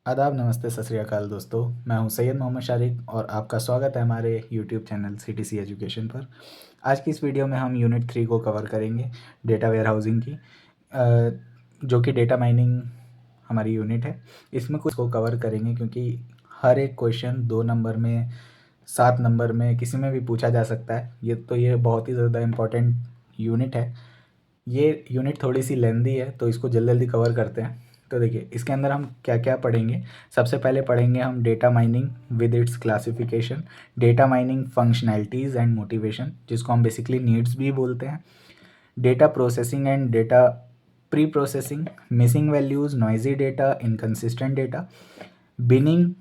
आदाब, नमस्ते, सत श्री अकाल दोस्तों। मैं हूं सैयद मोहम्मद शारिक और आपका स्वागत है हमारे यूट्यूब चैनल सीटीसी एजुकेशन पर। आज की इस वीडियो में हम यूनिट 3 को कवर करेंगे, डेटा वेयर हाउसिंग की, जो कि डेटा माइनिंग हमारी यूनिट है। इसमें कुछ को कवर करेंगे क्योंकि हर एक क्वेश्चन 2 नंबर में, 7 नंबर में, किसी में भी पूछा जा सकता है। ये बहुत ही ज़्यादा इम्पोर्टेंट यूनिट है। ये यूनिट थोड़ी सी लेंदी है तो इसको जल्दी जल्दी कवर करते हैं। तो देखिए, इसके अंदर हम क्या क्या पढ़ेंगे। सबसे पहले पढ़ेंगे हम data mining with its classification, data mining functionalities and motivation, जिसको हम बेसिकली नीड्स भी बोलते हैं, data processing and data pre processing, missing values, noisy data, inconsistent data, binning,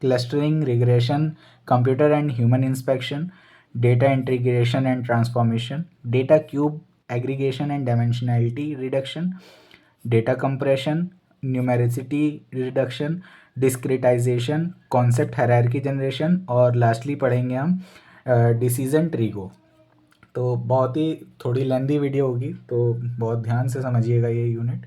clustering, regression, computer and human inspection, data integration and transformation, data cube aggregation and dimensionality reduction, data compression, numericity reduction, discretization, concept hierarchy generation, और lastly पढ़ेंगे हम decision tree को। तो बहुत ही थोड़ी लेंदी video होगी, तो बहुत ध्यान से समझिएगा ये यूनिट।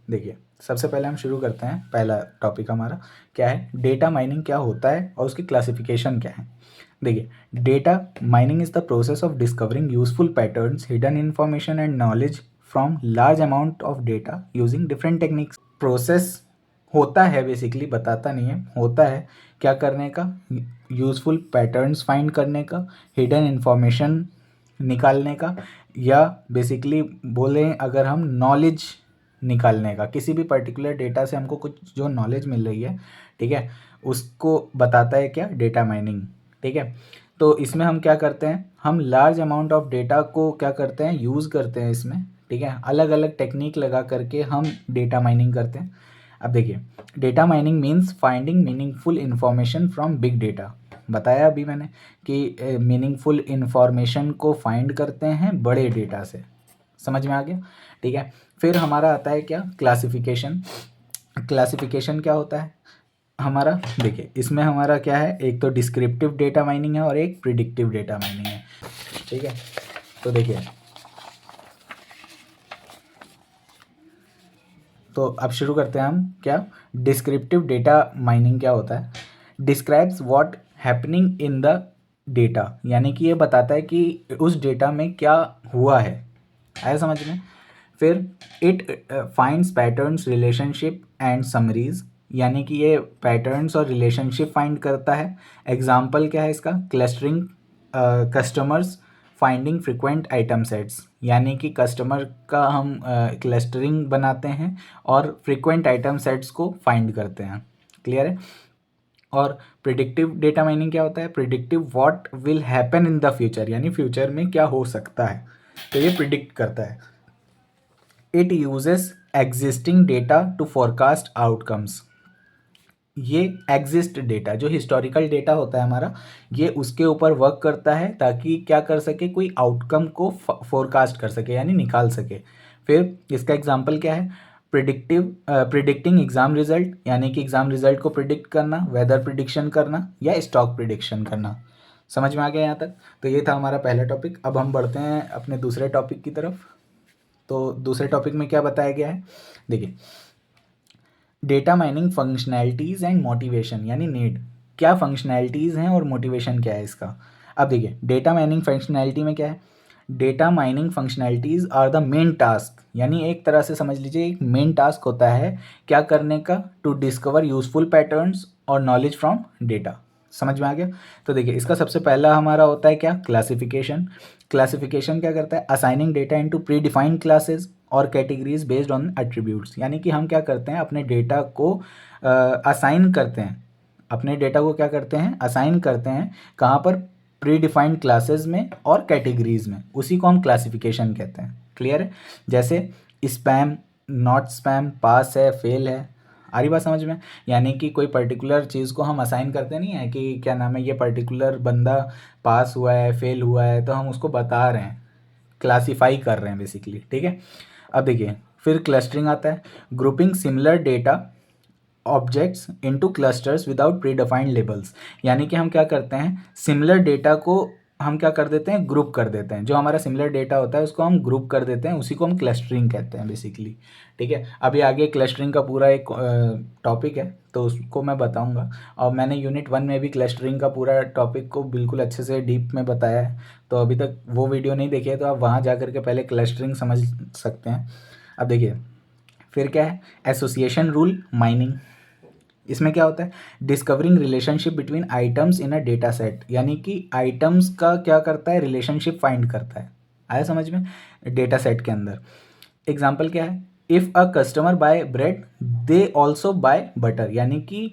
देखिए, सबसे पहले हम शुरू करते हैं। पहला टॉपिक हमारा क्या है, डेटा माइनिंग क्या होता है और उसकी क्लासिफिकेशन क्या है। देखिए, data mining is the process of discovering useful patterns, hidden information and knowledge from large amount of data using different techniques. Process होता है, बेसिकली बताता नहीं है, होता है क्या करने का, यूजफुल पैटर्न्स फाइंड करने का, हिडन इन्फॉर्मेशन निकालने का, या बेसिकली बोलें अगर हम नॉलेज निकालने का। किसी भी पर्टिकुलर डेटा से हमको कुछ जो नॉलेज मिल रही है, ठीक है, उसको बताता है क्या, डेटा माइनिंग। ठीक है, तो इसमें हम क्या करते हैं, हम लार्ज अमाउंट ऑफ डेटा को क्या करते हैं, यूज़ करते हैं इसमें। ठीक है, अलग अलग टेक्निक लगा करके हम डेटा माइनिंग करते हैं। अब देखिए, data mining means finding meaningful information from big data. बताया अभी मैंने कि मीनिंगफुल इन्फॉर्मेशन को फाइंड करते हैं बड़े डेटा से। समझ में आ गया? ठीक है, फिर हमारा आता है क्या, क्लासिफिकेशन। क्लासिफिकेशन क्या होता है हमारा, देखिए इसमें हमारा क्या है, एक तो डिस्क्रिप्टिव डेटा माइनिंग है और एक प्रिडिक्टिव डेटा माइनिंग है। ठीक है, तो देखिए, तो अब शुरू करते हैं हम क्या, डिस्क्रिप्टिव डेटा माइनिंग क्या होता है। Describes what happening in the data, यानी कि ये बताता है कि उस डेटा में क्या हुआ है। आया समझ में? फिर it finds patterns, relationship and summaries, यानी कि ये पैटर्न्स और रिलेशनशिप फाइंड करता है। एग्जाम्पल क्या है इसका, clustering customers finding frequent item sets, यानी कि कस्टमर का हम क्लस्टरिंग बनाते हैं और फ्रिक्वेंट आइटम सेट्स को फाइंड करते हैं। क्लियर है? और प्रिडिक्टिव डेटा माइनिंग क्या होता है, predictive what will happen in the future, यानी फ्यूचर में क्या हो सकता है, तो ये प्रिडिक्ट करता है। It uses existing data to forecast outcomes, ये एग्जिस्ट डेटा जो हिस्टोरिकल डेटा होता है हमारा, ये उसके ऊपर वर्क करता है ताकि क्या कर सके, कोई आउटकम को फोरकास्ट कर सके, यानी निकाल सके। फिर इसका एग्जांपल क्या है, प्रिडिक्टिंग एग्जाम रिजल्ट, यानी कि एग्जाम रिजल्ट को प्रिडिक्ट करना, वेदर प्रिडिक्शन करना या स्टॉक प्रिडिक्शन करना। समझ में आ गया यहाँ तक? तो ये था हमारा पहला टॉपिक। अब हम बढ़ते हैं अपने दूसरे टॉपिक की तरफ। तो दूसरे टॉपिक में क्या बताया गया है, देखिए, data mining functionalities and motivation, यानी नीड, क्या फंक्शनैलिटीज़ हैं और मोटिवेशन क्या है इसका। अब देखिए, डेटा माइनिंग फंक्शनैलिटी में क्या है, data mining functionalities are the main task, यानी एक तरह से समझ लीजिए एक मेन टास्क होता है क्या करने का, टू डिस्कवर यूजफुल पैटर्न्स और नॉलेज फ्रॉम डेटा। समझ में आ गया? तो देखिए, इसका सबसे पहला हमारा होता है क्या, क्लासिफिकेशन। क्लासिफिकेशन क्या करता है, assigning data into pre defined classes और कैटेगरीज बेस्ड ऑन एट्रीब्यूट्स, यानी कि हम क्या करते हैं, अपने डेटा को असाइन करते हैं, अपने डेटा को क्या करते हैं, असाइन करते हैं, कहाँ पर, प्री डिफाइंड क्लासेस में और कैटेगरीज में, उसी को हम क्लासिफिकेशन कहते हैं। क्लियर है? जैसे स्पैम, नॉट स्पैम, पास है, फेल है। आ रही बात समझ में? यानी कि कोई पर्टिकुलर चीज़ को हम असाइन करते नहीं है कि क्या नाम है, ये पर्टिकुलर बंदा पास हुआ है, फेल हुआ है, तो हम उसको बता रहे हैं, क्लासीफाई कर रहे हैं बेसिकली। ठीक है, अब देखिए, फिर क्लस्टरिंग आता है, grouping similar data objects into clusters without pre defined labels, यानी कि हम क्या करते हैं, सिमिलर डेटा को हम क्या कर देते हैं, ग्रुप कर देते हैं। जो हमारा सिमिलर डेटा होता है उसको हम ग्रुप कर देते हैं, उसी को हम क्लस्टरिंग कहते हैं बेसिकली। ठीक है, अभी आगे क्लस्टरिंग का पूरा एक टॉपिक है तो उसको मैं बताऊंगा। और मैंने यूनिट 1 में भी क्लस्टरिंग का पूरा टॉपिक को बिल्कुल अच्छे से डीप में बताया है, तो अभी तक वो वीडियो नहीं देखी है तो आप वहाँ जा कर के पहले क्लस्टरिंग समझ सकते हैं। अब देखिए फिर क्या है, एसोसिएशन रूल माइनिंग। इसमें क्या होता है, discovering relationship between items in a data set, यानी कि आइटम्स का क्या करता है, रिलेशनशिप फाइंड करता है। आया समझ में, डेटा सेट के अंदर। एग्जाम्पल क्या है, if a customer buy bread they also buy butter, यानी कि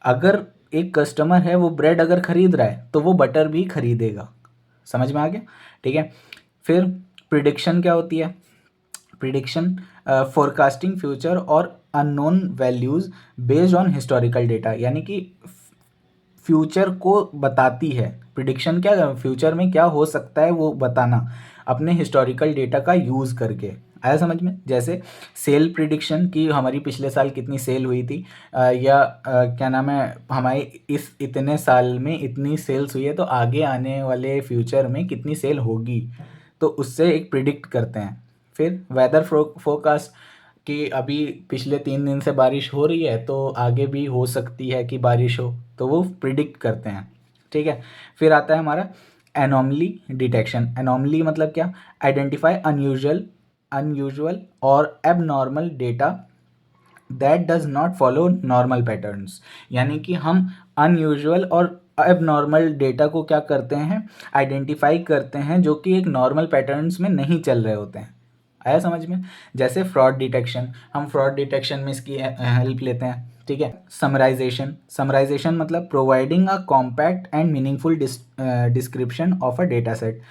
अगर एक कस्टमर है वो ब्रेड अगर खरीद रहा है तो वो बटर भी खरीदेगा। समझ में आ गया, ठीक है। फिर प्रिडिक्शन क्या होती है, प्रिडिक्शन फोरकास्टिंग फ्यूचर और unknown values based on historical data, यानी कि फ्यूचर को बताती है। प्रिडिक्शन क्या, फ्यूचर में क्या हो सकता है वो बताना अपने हिस्टोरिकल डेटा का यूज़ करके। आया समझ में, जैसे सेल प्रिडिक्शन की हमारी पिछले साल कितनी सेल हुई थी, क्या नाम है, हमारी इस इतने साल में इतनी सेल्स हुई है तो आगे आने वाले फ्यूचर में कितनी सेल होगी, तो उससे एक प्रिडिक्ट करते हैं। फिर वेदर फोरकास्ट कि अभी पिछले 3 दिन से बारिश हो रही है तो आगे भी हो सकती है कि बारिश हो, तो वो प्रिडिक्ट करते हैं। ठीक है, फिर आता है हमारा एनॉमली डिटेक्शन। एनॉमली मतलब क्या, आइडेंटिफाई अनयूजुअल और abnormal data that does not follow normal patterns, यानी कि हम अनयूजुअल और एबनॉर्मल डेटा को क्या करते हैं, आइडेंटिफाई करते हैं, जो कि एक नॉर्मल पैटर्न्स में नहीं चल रहे होते हैं। आया समझ में, जैसे फ्रॉड डिटेक्शन, हम फ्रॉड डिटेक्शन में इसकी हेल्प लेते हैं। ठीक है, समराइजेशन। समराइजेशन मतलब providing a compact and meaningful description of a data set,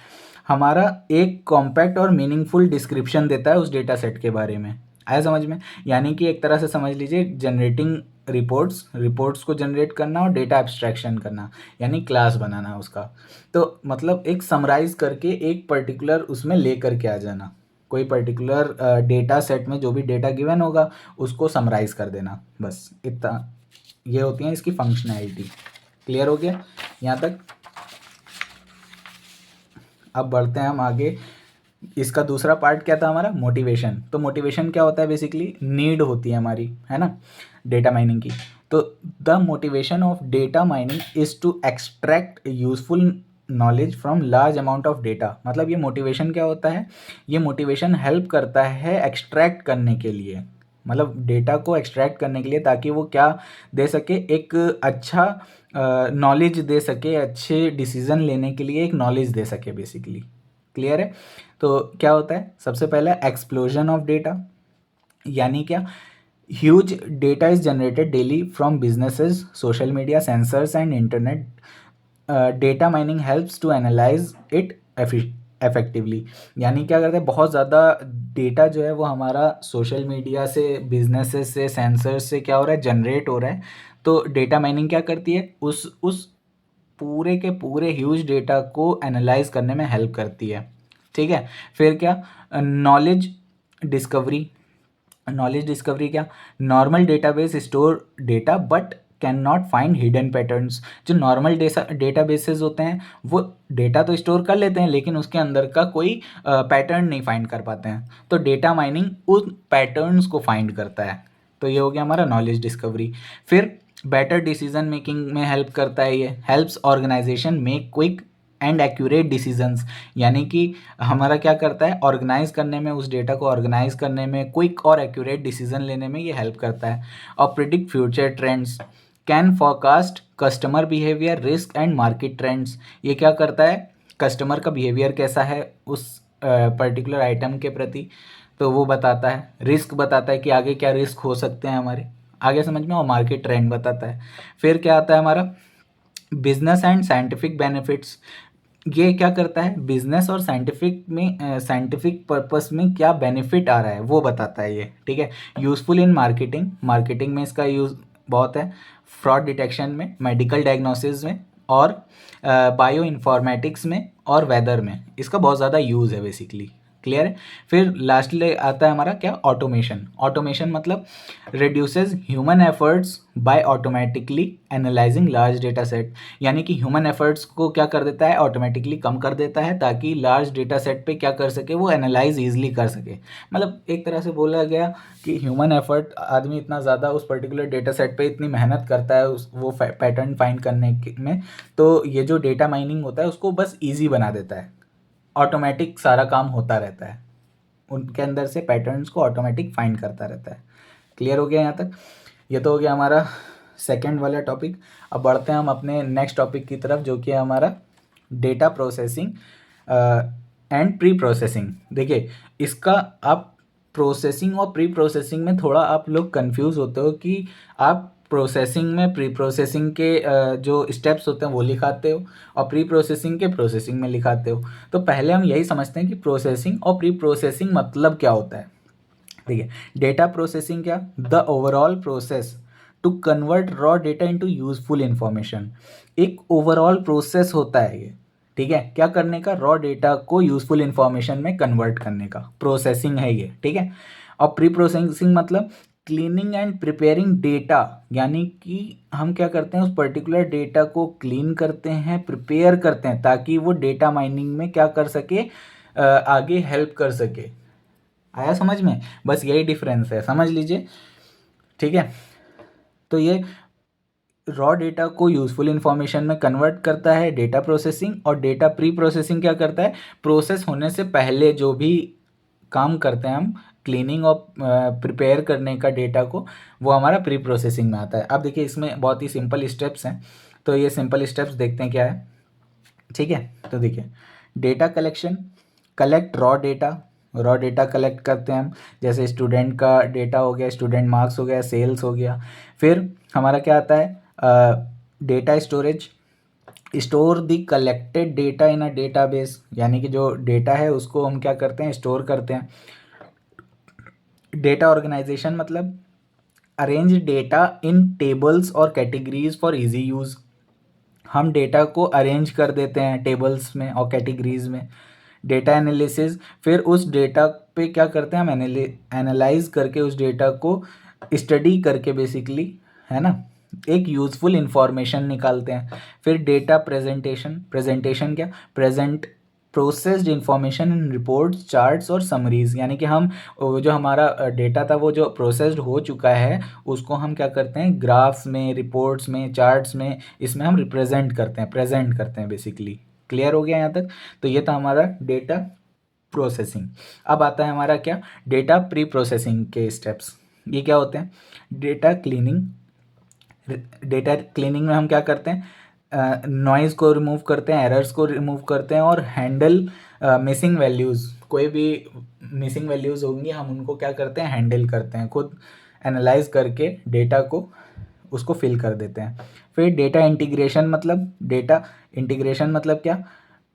हमारा एक कॉम्पैक्ट और मीनिंगफुल डिस्क्रिप्शन देता है उस डेटा सेट के बारे में। आया समझ में, यानी कि एक तरह से समझ लीजिए जनरेटिंग रिपोर्ट्स को जनरेट करना और डेटा एब्स्ट्रैक्शन करना, यानी क्लास बनाना उसका। तो मतलब एक समराइज करके एक पर्टिकुलर उसमें ले करके आ जाना, कोई पर्टिकुलर डेटा सेट में जो भी डेटा गिवन होगा उसको समराइज कर देना, बस इतना। ये होती है इसकी फंक्शनैलिटी। क्लियर हो गया यहाँ तक। अब बढ़ते हैं हम आगे। इसका दूसरा पार्ट क्या था हमारा, मोटिवेशन। तो मोटिवेशन क्या होता है, बेसिकली नीड होती है हमारी, है ना, डेटा माइनिंग की। तो the motivation of data mining is to extract useful knowledge from large amount of data. मतलब ये मोटिवेशन क्या होता है, ये मोटिवेशन हेल्प करता है एक्सट्रैक्ट करने के लिए, मतलब डेटा को एक्सट्रैक्ट करने के लिए, ताकि वो क्या दे सके, एक अच्छा नॉलेज दे सके, अच्छे डिसीजन लेने के लिए एक नॉलेज दे सके बेसिकली। क्लियर है। तो क्या होता है, सबसे पहले एक्सप्लोजन ऑफ डेटा, यानी क्या, huge data is generated daily from businesses, social media, sensors and internet. Data mining helps to analyse it effectively, यानी क्या करते हैं, बहुत ज़्यादा डेटा जो है वो हमारा सोशल मीडिया से, बिजनेसेस से, सेंसर्स से क्या हो रहा है, जनरेट हो रहा है। तो डेटा माइनिंग क्या करती है, उस पूरे के पूरे ह्यूज डेटा को एनालाइज करने में हेल्प करती है। ठीक है, फिर क्या, नॉलेज डिस्कवरी। नॉलेज डिस्कवरी क्या, normal database store data but can not find hidden patterns. जो नॉर्मल डेटाबेसेस होते हैं वो डेटा तो स्टोर कर लेते हैं लेकिन उसके अंदर का कोई पैटर्न नहीं फाइंड कर पाते हैं। तो डेटा माइनिंग उन पैटर्न्स को फाइंड करता है। तो ये हो गया हमारा नॉलेज डिस्कवरी। फिर बेटर डिसीजन मेकिंग में हेल्प करता है, ये helps organisation make quick and accurate decisions, यानी कि हमारा क्या करता है, ऑर्गेनाइज करने में, उस डेटा को ऑर्गेनाइज करने में, क्विक और एक्यूरेट डिसीजन लेने में ये हेल्प करता है। और predict future trends, can forecast customer behaviour, risk and market trends. ये क्या करता है, कस्टमर का बिहेवियर कैसा है उस पर्टिकुलर आइटम के प्रति, तो वो बताता है। रिस्क बताता है कि आगे क्या रिस्क हो सकते हैं हमारे, आगे समझ में। और मार्केट ट्रेंड बताता है। फिर क्या आता है हमारा, बिजनेस एंड साइंटिफिक बेनिफिट्स। ये क्या करता है, बिजनेस और साइंटिफिक पर्पस में क्या बेनिफिट आ रहा है वो बताता है ये। ठीक है, यूजफुल इन मार्केटिंग, मार्केटिंग में इसका यूज़ बहुत है। फ्रॉड डिटेक्शन में, मेडिकल डायग्नोसिस में, और बायो इन्फॉर्मेटिक्स में, और वेदर में इसका बहुत ज़्यादा यूज़ है बेसिकली। क्लियर है। फिर लास्टली आता है हमारा क्या, ऑटोमेशन। ऑटोमेशन मतलब reduces human efforts bye automatically analysing large data set, यानी कि ह्यूमन एफर्ट्स को क्या कर देता है, ऑटोमेटिकली कम कर देता है, ताकि लार्ज डेटा सेट पे क्या कर सके, वो एनालाइज ईजिली कर सके। मतलब एक तरह से बोला गया कि ह्यूमन एफर्ट, आदमी इतना ज़्यादा उस पर्टिकुलर डेटा सेट पे इतनी मेहनत करता है उस वो पैटर्न फाइंड करने में, तो ये जो डेटा माइनिंग होता है उसको बस ईजी बना देता है, ऑटोमेटिक सारा काम होता रहता है, उनके अंदर से पैटर्न्स को ऑटोमेटिक फाइंड करता रहता है। क्लियर हो गया यहाँ तक। ये तो हो गया हमारा सेकंड वाला टॉपिक। अब बढ़ते हैं हम अपने नेक्स्ट टॉपिक की तरफ, जो कि है हमारा data processing and pre processing. देखिए, इसका आप प्रोसेसिंग और प्री प्रोसेसिंग में थोड़ा आप लोग कंफ्यूज होते हो कि आप प्रोसेसिंग में प्री प्रोसेसिंग के जो स्टेप्स होते हैं वो लिखाते हो, और प्री प्रोसेसिंग के प्रोसेसिंग में लिखाते हो। तो पहले हम यही समझते हैं कि प्रोसेसिंग और प्री प्रोसेसिंग मतलब क्या होता है। देखिए, डेटा प्रोसेसिंग क्या, the overall process to convert raw data into useful information. एक ओवरऑल प्रोसेस होता है ये, ठीक है, क्या करने का, रॉ डेटा को यूजफुल इंफॉर्मेशन में कन्वर्ट करने का प्रोसेसिंग है ये, ठीक है। और प्री प्रोसेसिंग मतलब क्लीनिंग एंड प्रिपेयरिंग डेटा, यानी कि हम क्या करते हैं, उस पर्टिकुलर डेटा को क्लीन करते हैं, प्रिपेयर करते हैं, ताकि वो डेटा माइनिंग में क्या कर सके, आगे हेल्प कर सके। आया समझ में, बस यही डिफरेंस है, समझ लीजिए, ठीक है। तो ये रॉ डेटा को यूजफुल इंफॉर्मेशन में कन्वर्ट करता है डेटा प्रोसेसिंग, और डेटा प्री प्रोसेसिंग क्या करता है, प्रोसेस होने से पहले जो भी काम करते हैं हम, क्लीनिंग और प्रिपेयर करने का डेटा को, वो हमारा प्री प्रोसेसिंग में आता है। अब देखिए, इसमें बहुत ही सिंपल स्टेप्स हैं, तो ये सिंपल स्टेप्स देखते हैं क्या है, ठीक है। तो देखिए, data collection, collect raw data, raw data collect करते हैं हम, जैसे स्टूडेंट का डेटा हो गया, स्टूडेंट मार्क्स हो गया, सेल्स हो गया। फिर हमारा क्या आता है, data storage, store the collected data in a database, यानी कि जो डेटा है उसको हम क्या करते हैं, स्टोर करते हैं। डेटा ऑर्गेनाइजेशन मतलब अरेंज डेटा इन टेबल्स और कैटेगरीज फॉर इजी यूज़, हम डेटा को अरेंज कर देते हैं टेबल्स में और कैटेगरीज में। डेटा एनालिसिस, फिर उस डेटा पे क्या करते हैं हम, एनालाइज करके उस डेटा को स्टडी करके बेसिकली, है ना, एक यूज़फुल इंफॉर्मेशन निकालते हैं। फिर डेटा प्रेजेंटेशन, प्रेजेंटेशन क्या, present processed information in reports, charts और समरीज, यानी कि हम जो हमारा डेटा था वो जो प्रोसेस्ड हो चुका है उसको हम क्या करते हैं, ग्राफ्स में, रिपोर्ट्स में, चार्ट्स में, इसमें हम रिप्रेजेंट करते हैं, प्रेजेंट करते हैं बेसिकली। क्लियर हो गया यहाँ तक। तो ये था हमारा डेटा प्रोसेसिंग। अब आता है हमारा क्या, डेटा प्री प्रोसेसिंग के स्टेप्स। ये क्या होते हैं, डेटा क्लीनिंग, डेटा क्लीनिंग में हम क्या करते हैं, नॉइज़ को रिमूव करते हैं, एरर्स को रिमूव करते हैं, और हैंडल मिसिंग वैल्यूज़, कोई भी मिसिंग वैल्यूज़ होंगी हम उनको क्या करते हैं, हैंडल करते हैं, खुद एनालाइज करके डेटा को उसको फिल कर देते हैं। फिर डेटा इंटीग्रेशन मतलब, डेटा इंटीग्रेशन मतलब क्या,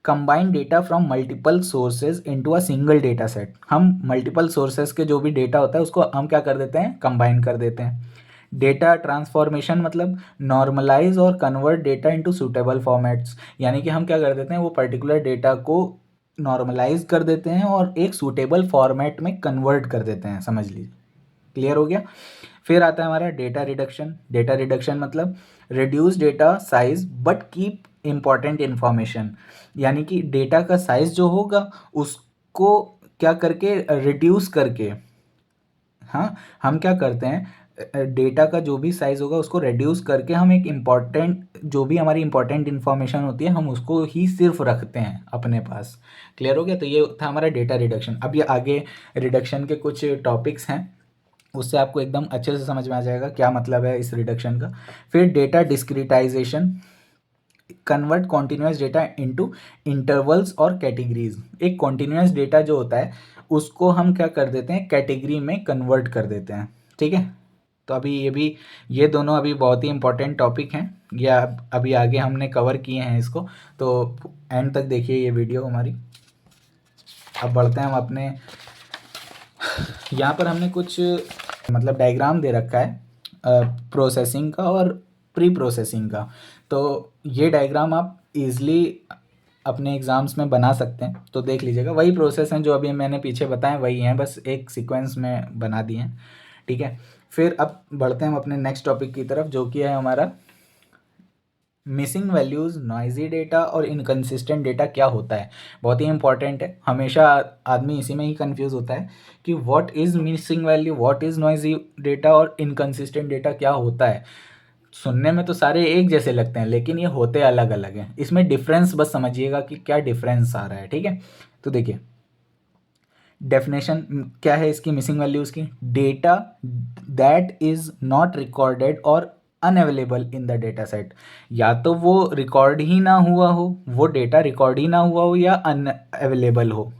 combine data from multiple sources into a single data set, हम मल्टीपल सोर्सेज के जो भी डेटा होता है उसको हम क्या कर देते हैं, कंबाइन कर देते हैं। डेटा ट्रांसफॉर्मेशन मतलब नॉर्मलाइज और convert data into suitable formats, यानी कि हम क्या कर देते हैं, वो पर्टिकुलर डेटा को नॉर्मलाइज कर देते हैं और एक सूटेबल फॉर्मेट में कन्वर्ट कर देते हैं, समझ लीजिए। क्लियर हो गया। फिर आता है हमारा डेटा रिडक्शन, डेटा रिडक्शन मतलब reduce data size but keep important information, यानी कि डेटा का साइज जो होगा उसको क्या करके, रिड्यूस करके, हाँ, हम क्या करते हैं, डेटा का जो भी साइज़ होगा उसको रिड्यूस करके हम एक इम्पॉर्टेंट, जो भी हमारी इम्पॉर्टेंट इन्फॉर्मेशन होती है हम उसको ही सिर्फ रखते हैं अपने पास। क्लियर हो गया। तो ये था हमारा डेटा रिडक्शन। अब ये आगे रिडक्शन के कुछ टॉपिक्स हैं, उससे आपको एकदम अच्छे से समझ में आ जाएगा क्या मतलब है इस रिडक्शन का। फिर data discretization, convert continuous data into intervals और कैटेगरीज, एक कॉन्टिन्यूस डेटा जो होता है उसको हम क्या कर देते हैं, कैटेगरी में कन्वर्ट कर देते हैं, ठीक है। तो अभी ये दोनों अभी बहुत ही इंपॉर्टेंट टॉपिक हैं, या अभी आगे हमने कवर किए हैं इसको, तो एंड तक देखिए ये वीडियो हमारी। अब बढ़ते हैं हम अपने, यहाँ पर हमने कुछ मतलब डायग्राम दे रखा है प्रोसेसिंग का और प्री प्रोसेसिंग का। तो ये डायग्राम आप इजली अपने एग्ज़ाम्स में बना सकते हैं, तो देख लीजिएगा। वही प्रोसेस हैं जो अभी मैंने पीछे बताए, वही हैं, बस एक सीक्वेंस में बना दिए हैं, ठीक है। फिर अब बढ़ते हैं हम अपने नेक्स्ट टॉपिक की तरफ, जो कि है हमारा मिसिंग वैल्यूज़, नॉइज़ी डेटा और इनकंसिस्टेंट डेटा क्या होता है। बहुत ही इंपॉर्टेंट है, हमेशा आदमी इसी में ही कंफ्यूज होता है कि what is missing value, what is noisy data और इनकंसिस्टेंट डेटा क्या होता है। सुनने में तो सारे एक जैसे लगते हैं, लेकिन ये होते अलग अलग हैं। इसमें डिफरेंस बस समझिएगा कि क्या डिफरेंस आ रहा है, ठीक है। तो देखिए, डेफिनेशन क्या है इसकी मिसिंग वैल्यूज़ की। Data that is not recorded और unavailable in the data set. या तो वो रिकॉर्ड ही ना हुआ हो, वो डेटा रिकॉर्ड ही ना हुआ हो, या अनअवेलेबल हो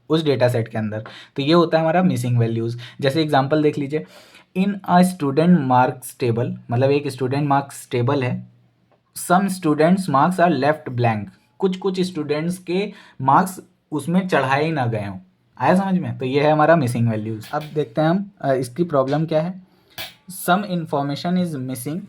उस डेटा सेट के अंदर, तो ये होता है हमारा मिसिंग वैल्यूज़। जैसे एग्जांपल देख लीजिए, in a student marks table, मतलब एक स्टूडेंट मार्क्स टेबल है, some students marks are left blank. कुछ कुछ स्टूडेंट्स के मार्क्स उसमें चढ़ाए ही ना गए हों। आया समझ में? तो ये है हमारा मिसिंग वैल्यूज़। अब देखते हैं हम इसकी प्रॉब्लम क्या है। Some information is missing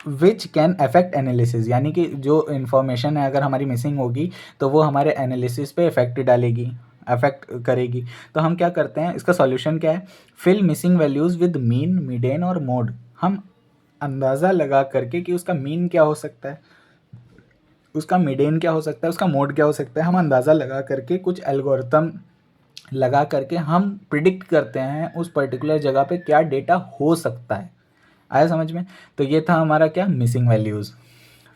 which can affect analysis, यानी कि जो इन्फॉर्मेशन है अगर हमारी मिसिंग होगी तो वो हमारे एनालिसिस पे इफेक्ट डालेगी, अफेक्ट करेगी। तो हम क्या करते हैं, इसका सॉल्यूशन क्या है। Fill missing values with mean, median और मोड। हम अंदाज़ा लगा करके कि उसका मीन क्या हो सकता है, उसका मीडियन क्या हो सकता है, उसका मोड क्या हो सकता है, हम अंदाज़ा लगा करके कुछ एल्गोरिथम लगा करके हम प्रिडिक्ट करते हैं उस पर्टिकुलर जगह पे क्या डेटा हो सकता है। आया समझ में? तो ये था हमारा क्या, मिसिंग वैल्यूज़।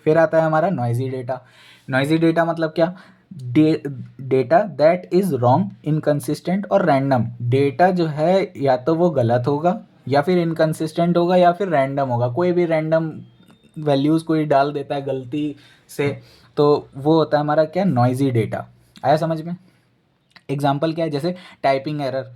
फिर आता है हमारा नॉइज़ी डेटा। नॉइज़ी डेटा मतलब क्या, data that is wrong, inconsistent और रैंडम। डेटा जो है या तो वो गलत होगा, या फिर इनकंसिस्टेंट होगा, या फिर रैंडम होगा। कोई भी रैंडम वैल्यूज़ कोई डाल देता है गलती से, तो वो होता है हमारा क्या, नॉइज़ी डेटा। आया समझ में? एग्जाम्पल क्या है, जैसे टाइपिंग एरर,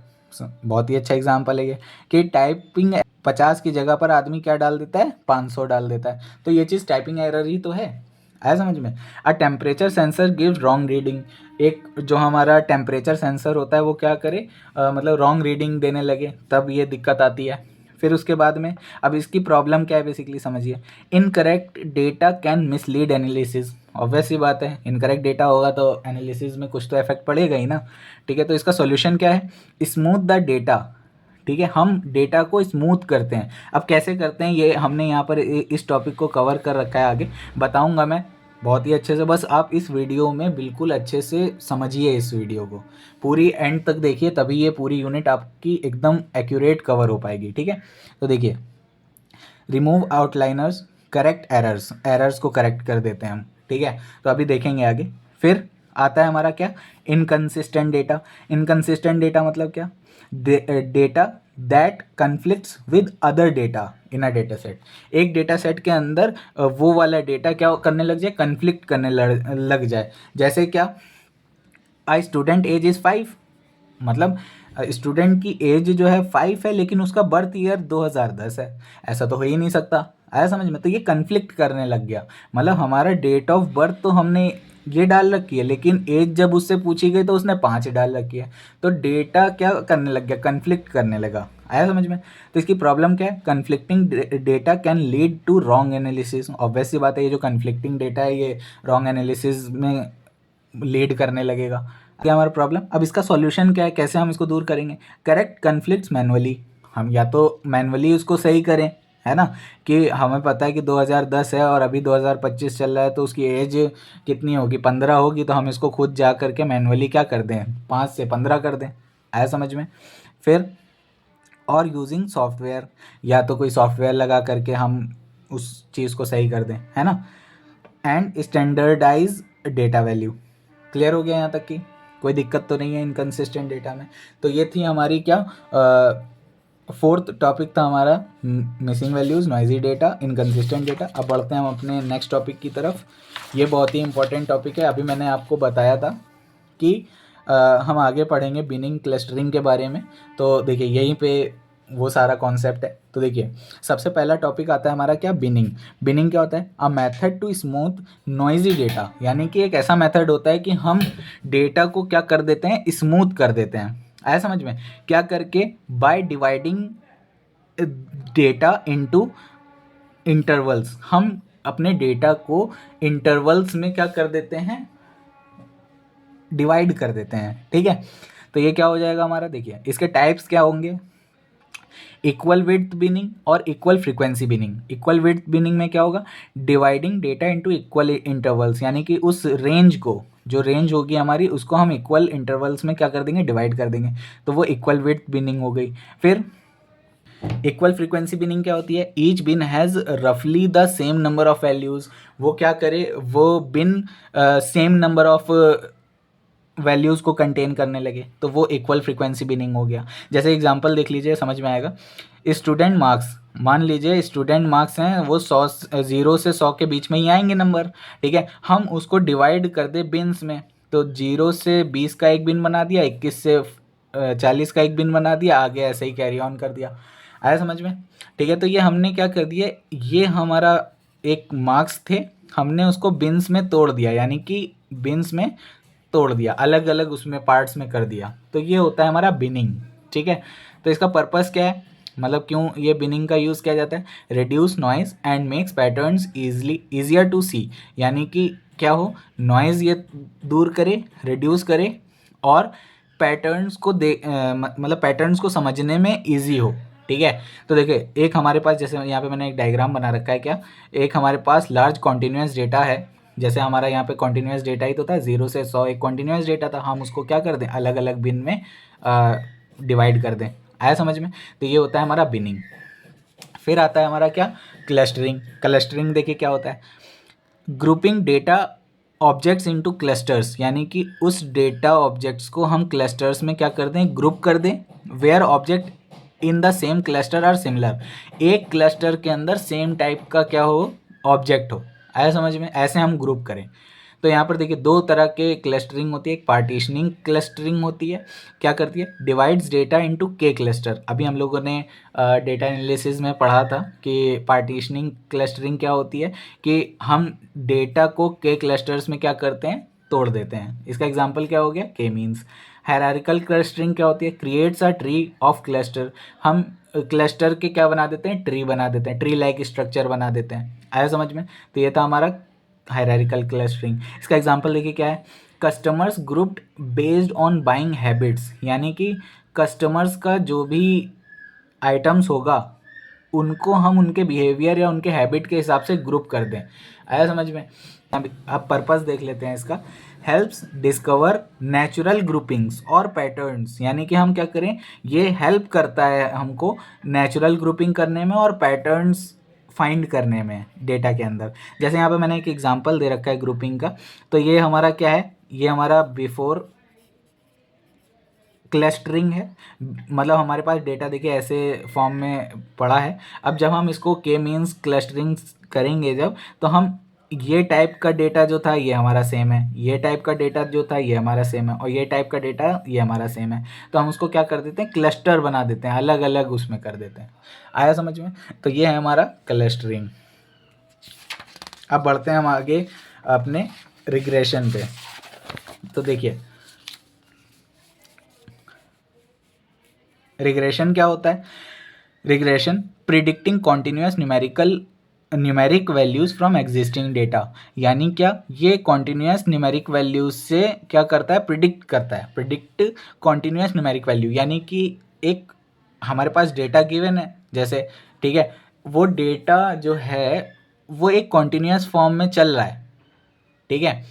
बहुत ही अच्छा एग्जाम्पल है ये, कि टाइपिंग 50 की जगह पर आदमी क्या डाल देता है, 500 डाल देता है। तो ये चीज़ टाइपिंग एरर ही तो है। आया समझ में? अ temperature sensor give wrong reading. एक जो हमारा टेम्परेचर सेंसर होता है वो क्या करे, मतलब रॉन्ग रीडिंग देने लगे, तब ये दिक्कत आती है। फिर उसके बाद में, अब इसकी प्रॉब्लम क्या है बेसिकली समझिए। Incorrect data can mislead analysis. Obvious सी बात है, इनकरेक्ट डेटा होगा तो एनालिसिस में कुछ तो इफेक्ट पड़ेगा ही ना, ठीक है। तो इसका सॉल्यूशन क्या है, स्मूथ द डेटा, ठीक है। हम डेटा को स्मूथ करते हैं। अब कैसे करते हैं ये हमने यहाँ पर इस टॉपिक को कवर कर रखा है, आगे बताऊँगा मैं बहुत ही अच्छे से। बस आप इस वीडियो में बिल्कुल अच्छे से समझिए, इस वीडियो को पूरी एंड तक देखिए, तभी ये पूरी यूनिट आपकी एकदम एक्यूरेट कवर हो पाएगी, ठीक है। तो देखिए, remove outliers, correct errors, errors को करेक्ट कर देते हैं हम, ठीक है। तो अभी देखेंगे आगे। फिर आता है हमारा क्या, इनकंसिस्टेंट डेटा। इनकंसिस्टेंट डेटा मतलब क्या, data that conflicts with other data in a data set. एक डेटा सेट के अंदर वो वाला डेटा क्या करने लग जाए, कन्फ्लिक्ट करने लग जाए। जैसे क्या, आई स्टूडेंट एज इज़ 5, मतलब स्टूडेंट की एज जो है 5 है, लेकिन उसका बर्थ ईयर 2010 है। ऐसा तो हो ही नहीं सकता। आया समझ में? तो ये कन्फ्लिक्ट करने लग गया। मतलब हमारा डेट ऑफ बर्थ तो हमने ये डाल रखी है, लेकिन एज जब उससे पूछी गई तो उसने 5 डाल रखी है। तो डेटा क्या करने लग गया, कन्फ्लिक्ट करने लगा। आया समझ में? तो इसकी प्रॉब्लम क्या है, conflicting data can lead to wrong analysis. Obvious सी बात है, ये जो कन्फ्लिक्टिंग डेटा है ये रॉन्ग एनालिसिस में लीड करने लगेगा। क्या हमारा प्रॉब्लम, अब इसका सॉल्यूशन क्या है, कैसे हम इसको दूर करेंगे। Correct conflicts manually. हम या तो मैनुअली उसको सही करें, है ना, कि हमें पता है कि 2010 है और अभी 2025 चल रहा है, तो उसकी एज कितनी होगी, 15 होगी। तो हम इसको खुद जा करके मैनुअली क्या कर दें, 5 से 15 कर दें। आया समझ में? फिर और यूजिंग सॉफ्टवेयर, या तो कोई सॉफ्टवेयर लगा करके हम उस चीज़ को सही कर दें, है ना। And standardise data value. Clear हो गया यहाँ तक कि कोई दिक्कत तो नहीं है इनकंसिस्टेंट डेटा में। तो ये थी हमारी क्या, फोर्थ टॉपिक था हमारा, missing values, noisy data, inconsistent data. अब बढ़ते हैं हम अपने नेक्स्ट टॉपिक की तरफ। ये बहुत ही इंपॉर्टेंट टॉपिक है। अभी मैंने आपको बताया था कि हम आगे पढ़ेंगे बिनिंग क्लस्टरिंग के बारे में। तो देखिए यहीं पे वो सारा कॉन्सेप्ट है। तो देखिए, सबसे पहला टॉपिक आता है हमारा क्या, बिनिंग। बिनिंग क्या होता है, a method to smooth noisy data. यानी कि एक ऐसा मेथड होता है कि हम डेटा को क्या कर देते हैं, स्मूथ कर देते हैं। आया समझ में? क्या करके, by dividing data into intervals. हम अपने डेटा को इंटरवल्स में क्या कर देते हैं, डिवाइड कर देते हैं। ठीक है, तो ये क्या हो जाएगा हमारा, देखिए इसके टाइप्स क्या होंगे, इक्वल विड्थ बिनिंग और equal frequency binning. Equal width binning में क्या होगा, dividing data into equal intervals, यानी कि उस रेंज को, जो रेंज होगी हमारी उसको हम इक्वल इंटरवल्स में क्या कर देंगे, डिवाइड कर देंगे, तो वो इक्वल विड्थ बिनिंग हो गई। फिर इक्वल फ्रीक्वेंसी बिनिंग क्या होती है, ईच बिन हैज़ रफली the same number of values, वो क्या करे, वो बिन सेम नंबर ऑफ वैल्यूज़ को कंटेन करने लगे, तो वो इक्वल फ्रीक्वेंसी बिनिंग हो गया। जैसे एग्जांपल देख लीजिए, समझ में आएगा। स्टूडेंट मार्क्स, मान लीजिए स्टूडेंट मार्क्स हैं वो 0 से 100 के बीच में ही आएंगे नंबर। ठीक है, हम उसको डिवाइड कर दे बिन्स में, तो 0 से 20 का एक बिन बना दिया, 21 से 40 का एक बिन बना दिया, आगे ऐसे ही कैरी ऑन कर दिया। आया समझ में। ठीक है, तो ये हमने क्या कर दिया, ये हमारा एक मार्क्स थे, हमने उसको बिन्स में तोड़ दिया, यानी कि बिन्स में तोड़ दिया, अलग अलग उसमें पार्ट्स में कर दिया, तो ये होता है हमारा बिनिंग। ठीक है, तो इसका पर्पस क्या है, मतलब क्यों ये बिनिंग का यूज़ किया जाता है, reduce noise and makes patterns easier to see, यानी कि क्या हो, नॉइज ये दूर करे, रिड्यूस करे, और पैटर्न्स को मतलब पैटर्न्स को समझने में ईजी हो। ठीक है, तो देखिए एक हमारे पास, जैसे यहाँ पे मैंने एक डायग्राम बना रखा है, क्या, एक हमारे पास लार्ज कॉन्टिन्यूस डेटा है, जैसे हमारा यहाँ पे कॉन्टिन्यूस डेटा ही तो था, 0 से 100 एक कॉन्टिन्यूस डेटा था, हम उसको क्या कर दें, अलग अलग बिन में डिवाइड कर दें। आया समझ में, तो ये होता है हमारा बिनिंग। फिर आता है हमारा क्या, क्लस्टरिंग। क्लस्टरिंग देखिए क्या होता है, grouping data objects into clusters, यानी कि उस डेटा ऑब्जेक्ट्स को हम क्लस्टर्स में क्या कर दें, ग्रुप कर दें, where object in the same cluster are similar, एक क्लस्टर के अंदर सेम टाइप का क्या हो, ऑब्जेक्ट हो। आया समझ में, ऐसे हम ग्रुप करें। तो यहाँ पर देखिए दो तरह के क्लस्टरिंग होती है, एक पार्टीशनिंग क्लस्टरिंग होती है, क्या करती है, डिवाइड्स डेटा इनटू के क्लस्टर। अभी हम लोगों ने डेटा एनालिसिस में पढ़ा था कि पार्टीशनिंग क्लस्टरिंग क्या होती है, कि हम डेटा को के क्लस्टर्स में क्या करते हैं, तोड़ देते हैं। इसका एग्जांपल क्या हो गया, के मीन्स। हायरार्किकल क्लस्टरिंग क्या होती है, creates a tree of cluster, हम क्लस्टर के क्या बना देते हैं, ट्री बना देते हैं, ट्री लाइक स्ट्रक्चर बना देते हैं। आया समझ में, तो ये था हमारा हायरार्किकल क्लस्टरिंग। इसका एग्जांपल देखिए क्या है, customers grouped based on buying habits, यानी कि कस्टमर्स का जो भी आइटम्स होगा उनको हम उनके बिहेवियर या उनके हैबिट के हिसाब से ग्रुप कर दें। आया समझ में। अब पर्पस देख लेते हैं इसका, हेल्प्स डिस्कवर नेचुरल ग्रुपिंग्स और पैटर्न्स, यानी कि हम क्या करें, ये हेल्प करता है हमको नेचुरल ग्रुपिंग करने में और पैटर्न्स फाइंड करने में डेटा के अंदर। जैसे यहाँ पे मैंने एक एग्जांपल दे रखा है ग्रुपिंग का, तो ये हमारा क्या है, ये हमारा बिफोर क्लस्टरिंग है, मतलब हमारे पास डेटा देखिए ऐसे फॉर्म में पड़ा है। अब जब हम इसको के मीन्स क्लस्टरिंग करेंगे जब, तो हम ये टाइप का डेटा जो था ये हमारा सेम है, ये टाइप का डेटा जो था ये हमारा सेम है, और ये टाइप का डेटा ये हमारा सेम है, तो हम उसको क्या कर देते हैं, क्लस्टर बना देते हैं, अलग अलग उसमें कर देते हैं। आया समझ में, तो ये है हमारा क्लस्टरिंग। अब बढ़ते हैं हम आगे अपने रिग्रेशन पे। तो देखिए रिग्रेशन क्या होता है, regression predicting continuous numeric values from existing data, यानी क्या, ये कॉन्टिन्यूस न्यूमेरिक वैल्यूज से क्या करता है, प्रिडिक्ट करता है, प्रिडिक्ट कॉन्टिन्यूस न्यूमेरिक वैल्यू, यानी कि एक हमारे पास डेटा गिवन है जैसे, ठीक है, वो डेटा जो है वो एक कॉन्टिन्यूस फॉर्म में चल रहा है। ठीक है,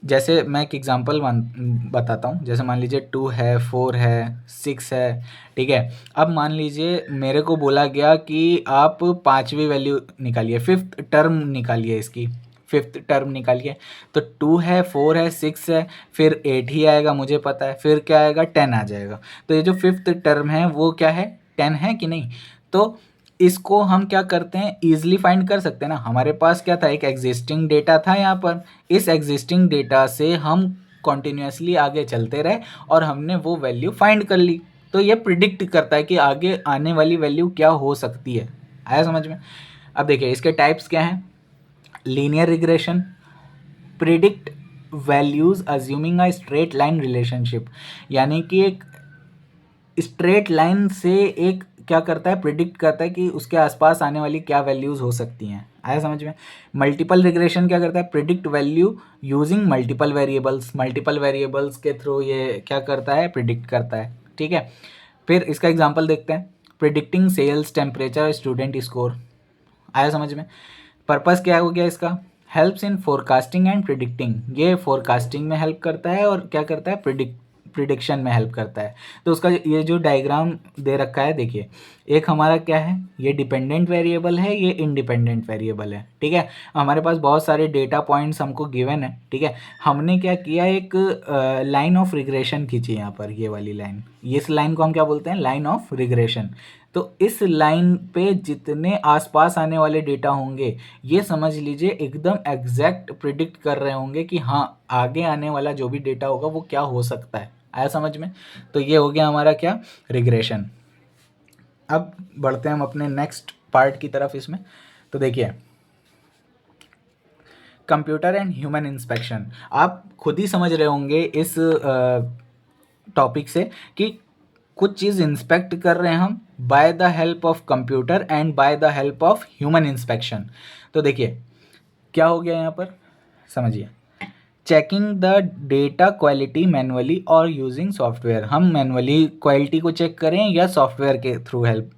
जैसे मैं एक एग्जांपल बताता हूँ, जैसे मान लीजिए 2 है, 4 है, 6 है। ठीक है, अब मान लीजिए मेरे को बोला गया कि आप 5वीं वैल्यू निकालिए, 5th टर्म निकालिए, इसकी 5th टर्म निकालिए। तो 2 है, 4 है, 6 है, फिर 8 ही आएगा, मुझे पता है, फिर क्या आएगा, 10 आ जाएगा। तो ये जो 5th टर्म है वो क्या है, 10 है कि नहीं। तो इसको हम क्या करते हैं, ईजिली फाइंड कर सकते हैं ना, हमारे पास क्या था, एक एग्जिस्टिंग डेटा था यहाँ पर, इस एग्जिस्टिंग डेटा से हम कॉन्टिन्यूसली आगे चलते रहे और हमने वो वैल्यू फाइंड कर ली। तो ये प्रिडिक्ट करता है कि आगे आने वाली वैल्यू क्या हो सकती है। आया समझ में। अब देखिए इसके टाइप्स क्या हैं, linear regression, predict values assuming a straight line relationship, यानी कि एक स्ट्रेट लाइन से एक क्या करता है, प्रिडिक्ट करता है कि उसके आसपास आने वाली क्या वैल्यूज़ हो सकती हैं। आया समझ में। मल्टीपल रिग्रेशन क्या करता है, predict value using multiple variables के थ्रू ये क्या करता है, प्रिडिक्ट करता है। ठीक है, फिर इसका एग्जांपल देखते हैं, predicting sales, temperature, student score. आया समझ में। पर्पस क्या हो गया इसका, helps in forecasting and predicting, ये फोरकास्टिंग में हेल्प करता है और क्या करता है, प्रिडिक्शन में हेल्प करता है। तो उसका ये जो डायग्राम दे रखा है देखिए, एक हमारा क्या है, ये डिपेंडेंट वेरिएबल है, ये इंडिपेंडेंट वेरिएबल है। ठीक है, हमारे पास बहुत सारे डेटा पॉइंट्स हमको गिवन है। ठीक है, हमने क्या किया, एक लाइन ऑफ रिग्रेशन खींची यहाँ पर, ये वाली लाइन, इस लाइन को हम क्या बोलते हैं, लाइन ऑफ रिग्रेशन। तो इस लाइन पे जितने आसपास आने वाले डेटा होंगे, ये समझ लीजिए एकदम एग्जैक्ट प्रिडिक्ट कर रहे होंगे कि हाँ आगे आने वाला जो भी डेटा होगा वो क्या हो सकता है। आया समझ में। तो ये हो गया हमारा क्या, रिग्रेशन। अब बढ़ते हैं हम अपने नेक्स्ट पार्ट की तरफ इसमें। तो देखिए, कंप्यूटर एंड ह्यूमन इंस्पेक्शन, आप खुद ही समझ रहे होंगे इस टॉपिक से कि कुछ चीज़ इंस्पेक्ट कर रहे हैं हम by the help of computer and by the help of human inspection. तो देखिए क्या हो गया यहाँ पर, समझिए, checking the data quality manually और यूजिंग सॉफ्टवेयर, हम मैनुअली क्वालिटी को चेक करें या सॉफ्टवेयर के थ्रू हेल्प,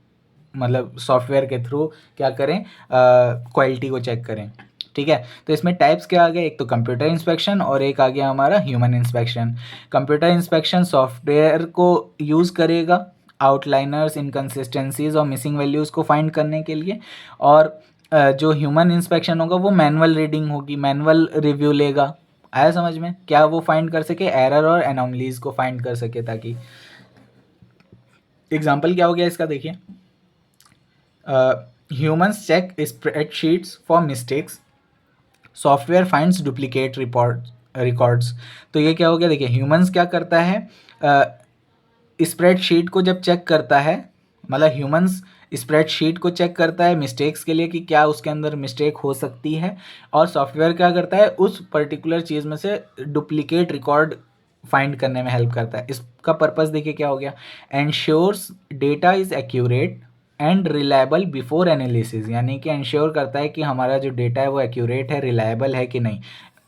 मतलब सॉफ्टवेयर के थ्रू क्या करें, क्वालिटी को चेक करें। ठीक है, तो इसमें टाइप्स क्या आ गया, एक तो कंप्यूटर इंस्पेक्शन और एक आ गया हमारा human inspection. Computer inspection software को यूज़ करेगा आउटलाइनर्स, इनकन्सिस्टेंसीज और मिसिंग वैल्यूज़ को फाइंड करने के लिए, और जो ह्यूमन इंस्पेक्शन होगा वो मैनुअल रीडिंग होगी, मैनुअल रिव्यू लेगा। आया समझ में, क्या वो फाइंड कर सके, एरर और एनोमलीज को फाइंड कर सके। ताकि एग्जाम्पल क्या हो गया इसका, देखिए, humans check spreadsheets for mistakes, software finds duplicate records. तो ये क्या हो गया, देखिए ह्यूमंस क्या करता है, स्प्रेडशीट को जब चेक करता है, मतलब ह्यूमंस स्प्रेडशीट को चेक करता है मिस्टेक्स के लिए कि क्या उसके अंदर मिस्टेक हो सकती है, और सॉफ्टवेयर क्या करता है, उस पर्टिकुलर चीज़ में से डुप्लीकेट रिकॉर्ड फाइंड करने में हेल्प करता है। इसका पर्पस देखिए क्या हो गया, ensures data is accurate and reliable before analysis, यानी कि इंश्योर करता है कि हमारा जो डेटा है वो एक्यूरेट है, रिलायबल है कि नहीं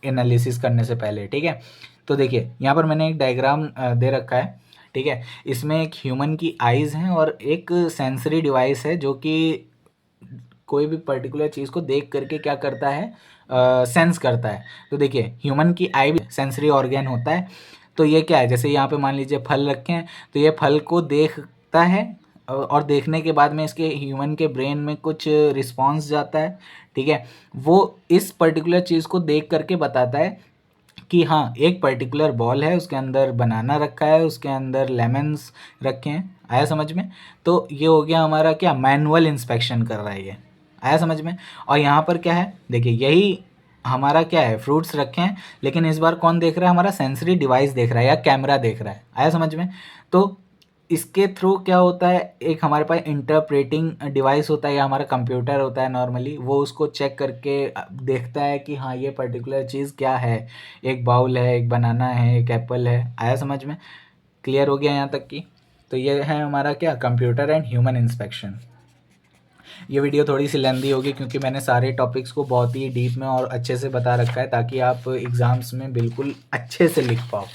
एनालिसिस करने से पहले। ठीक है, तो देखिए यहाँ पर मैंने एक डायग्राम दे रखा है। ठीक है, इसमें एक ह्यूमन की आइज़ हैं और एक सेंसरी डिवाइस है जो कि कोई भी पर्टिकुलर चीज़ को देख करके क्या करता है, सेंस करता है। तो देखिए ह्यूमन की आई भी सेंसरी ऑर्गेन होता है। तो ये क्या है, जैसे यहाँ पे मान लीजिए फल रखे हैं, तो ये फल को देखता है और देखने के बाद में इसके ह्यूमन के ब्रेन में कुछ रिस्पॉन्स जाता है। ठीक है, वो इस पर्टिकुलर चीज़ को देख करके बताता है कि हाँ एक पर्टिकुलर बॉल है, उसके अंदर बनाना रखा है, उसके अंदर लेमन्स रखे हैं। आया समझ में। तो ये हो गया हमारा क्या, मैनुअल इंस्पेक्शन कर रहा है ये। आया समझ में। और यहाँ पर क्या है, देखिए यही हमारा क्या है, फ्रूट्स रखे हैं, लेकिन इस बार कौन देख रहा है, हमारा सेंसरी डिवाइस देख रहा है या कैमरा देख रहा है। आया समझ में। तो इसके थ्रू क्या होता है, एक हमारे पास इंटरप्रेटिंग डिवाइस होता है या हमारा कंप्यूटर होता है नॉर्मली, वो उसको चेक करके देखता है कि हाँ ये पर्टिकुलर चीज़ क्या है, एक बाउल है, एक बनाना है, एक एप्पल है। आया समझ में, क्लियर हो गया यहाँ तक की। तो ये है हमारा क्या, कंप्यूटर एंड ह्यूमन इंस्पेक्शन। ये वीडियो थोड़ी सी लेंदी होगी क्योंकि मैंने सारे टॉपिक्स को बहुत ही डीप में और अच्छे से बता रखा है ताकि आप एग्ज़ाम्स में बिल्कुल अच्छे से लिख पाओ।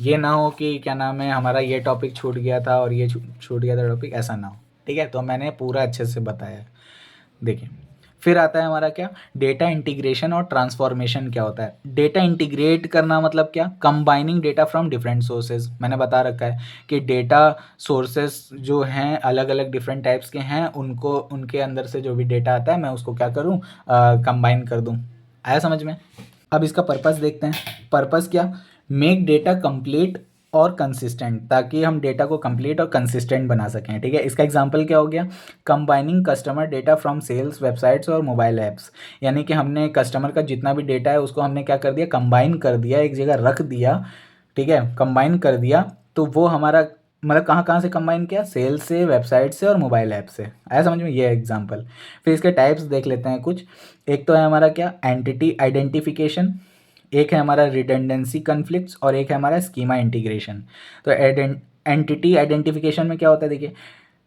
ये ना हो कि क्या नाम है, हमारा ये टॉपिक छूट गया था और ये छूट गया था टॉपिक, ऐसा ना हो। ठीक है, तो मैंने पूरा अच्छे से बताया है। देखिए फिर आता है हमारा क्या, डेटा इंटीग्रेशन और ट्रांसफॉर्मेशन। क्या होता है डेटा इंटीग्रेट करना, मतलब क्या, combining data from different sources. मैंने बता रखा है कि डेटा सोर्सेज जो हैं अलग अलग डिफरेंट टाइप्स के हैं, उनको उनके अंदर से जो भी डेटा आता है मैं उसको क्या करूँ, कंबाइन कर दूँ। आया समझ में। अब इसका पर्पस देखते हैं। पर्पस क्या, मेक डेटा कंप्लीट और कंसिस्टेंट, ताकि हम डेटा को कंप्लीट और कंसिस्टेंट बना सकें। ठीक है, इसका एग्जांपल क्या हो गया, combining customer data from sales, websites और मोबाइल ऐप्स। यानी कि हमने कस्टमर का जितना भी डेटा है उसको हमने क्या कर दिया, कंबाइन कर दिया, एक जगह रख दिया। ठीक है, कंबाइन कर दिया, तो वो हमारा मतलब कहाँ कहाँ से कंबाइन किया, सेल्स से, वेबसाइट से और मोबाइल ऐप से। आया समझ में, ये एग्जाम्पल। फिर इसके टाइप्स देख लेते हैं कुछ। एक तो है हमारा क्या, एंटिटी आइडेंटिफिकेशन, एक है हमारा रिडंडेंसी कन्फ्लिक्ट्स और एक है हमारा स्कीमा इंटीग्रेशन। तो एंटिटी आइडेंटिफिकेशन में क्या होता है, देखिए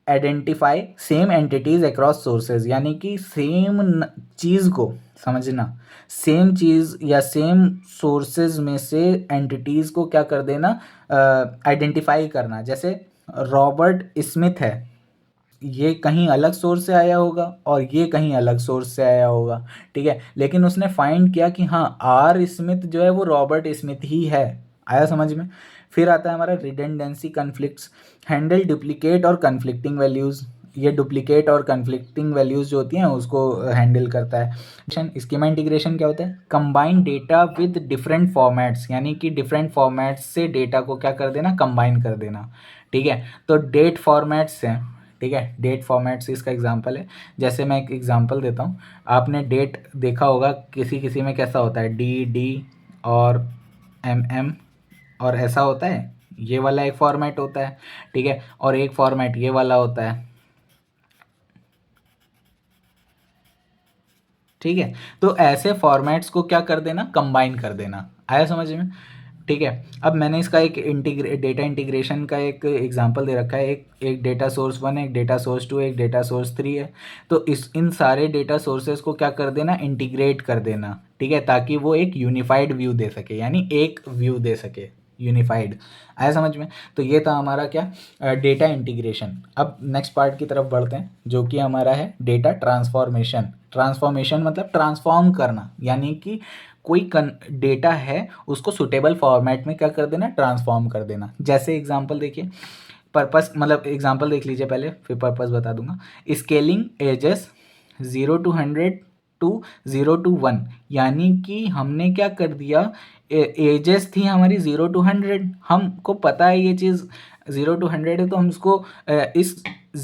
identify same entities across sources, यानी कि सेम चीज़ को समझना, सेम चीज़ या सेम सोर्सेज में से एंटिटीज़ को क्या कर देना, आइडेंटिफाई करना। जैसे रॉबर्ट स्मिथ है, ये कहीं अलग सोर्स से आया होगा और ये कहीं अलग सोर्स से आया होगा, ठीक है, लेकिन उसने फाइंड किया कि हाँ आर स्मिथ जो है वो रॉबर्ट स्मिथ ही है। आया समझ में। फिर आता है हमारा रिडंडेंसी कन्फ्लिक्ट्स, हैंडल डुप्लीकेट और कन्फ्लिक्टिंग वैल्यूज़। ये डुप्लीकेट और कन्फ्लिक्टिंग वैल्यूज़ जो होती हैं उसको हैंडल करता है। स्कीमा इंटीग्रेशन क्या होता है, combine data with different formats, यानी कि डिफरेंट फॉर्मेट्स से डेटा को क्या कर देना, कंबाइन कर देना, ठीक है। तो डेट फॉर्मेट्स हैं, ठीक है, डेट फॉर्मेट्स इसका एग्जांपल है। जैसे मैं एक एग्जांपल देता हूँ, आपने डेट देखा होगा किसी किसी में कैसा होता है, डी डी और एम और ऐसा होता है, ये वाला एक फॉर्मेट होता है, ठीक है, और एक फॉर्मेट ये वाला होता है, ठीक है। तो ऐसे फॉर्मेट्स को क्या कर देना, कंबाइन कर देना। आया समझ में, ठीक है। अब मैंने इसका एक डेटा इंटीग्रेशन का एक एग्जांपल दे रखा है, एक डेटा सोर्स 1 है, एक डेटा सोर्स 2 है, एक डेटा सोर्स 3 है। तो इन सारे डेटा सोर्सेज को क्या कर देना, इंटीग्रेट कर देना, ठीक है, ताकि वो एक यूनिफाइड व्यू दे सके, यानी एक व्यू दे सके, यूनिफाइड। आया समझ में। तो ये था हमारा क्या, डेटा इंटीग्रेशन। अब नेक्स्ट पार्ट की तरफ बढ़ते हैं, जो कि हमारा है डेटा ट्रांसफॉर्मेशन। ट्रांसफॉर्मेशन मतलब ट्रांसफॉर्म करना, यानी कि कोई डेटा है उसको सुटेबल फॉर्मेट में क्या कर देना, ट्रांसफॉर्म कर देना। जैसे एग्जांपल देखिए, पर्पस मतलब एग्जांपल देख लीजिए पहले, फिर पर्पस बता दूंगा। Scaling ages 0 to 100 to 0 to 1, यानी कि हमने क्या कर दिया, एजेस थी हमारी 0 to 100, हमको पता है ये चीज़ 0 to 100 है, तो हम इसको इस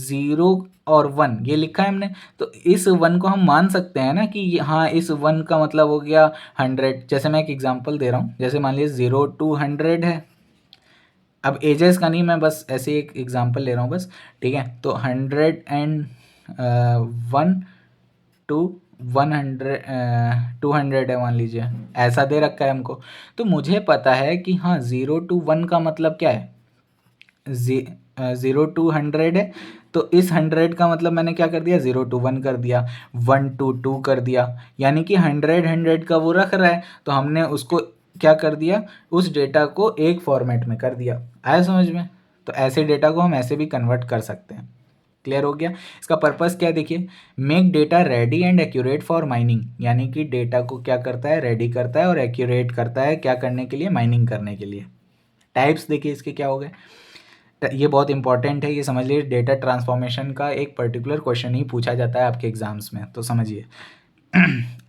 0 और 1 ये लिखा है हमने, तो इस 1 को हम मान सकते हैं ना कि हाँ इस 1 का मतलब हो गया 100। जैसे मैं एक एग्जांपल दे रहा हूँ, जैसे मान लीजिए 0 to 100 है। अब एजेस का नहीं, मैं बस ऐसे एक एग्जांपल ले रहा हूँ बस, ठीक है। तो 101 to 100 200 है मान लीजिए, ऐसा दे रखा है हमको। तो मुझे पता है कि हाँ 0 to 1 का मतलब क्या है, 0 to 100 है, तो इस 100 का मतलब मैंने क्या कर दिया, 0 to 1 कर दिया, 1 to 2 कर दिया, यानी कि 100 का वो रख रहा है, तो हमने उसको क्या कर दिया, उस डेटा को एक फॉर्मेट में कर दिया। आया समझ में। तो ऐसे डेटा को हम ऐसे भी कन्वर्ट कर सकते हैं। क्लियर हो गया। इसका पर्पस क्या है देखिए, make data ready and accurate for mining, यानी कि डेटा को क्या करता है, रेडी करता है और एक्यूरेट करता है, क्या करने के लिए, माइनिंग करने के लिए। टाइप्स देखिए इसके क्या हो गए, ये बहुत इंपॉर्टेंट है, ये समझ लीजिए डेटा ट्रांसफॉर्मेशन का एक पर्टिकुलर क्वेश्चन ही पूछा जाता है आपके एग्जाम्स में, तो समझिए।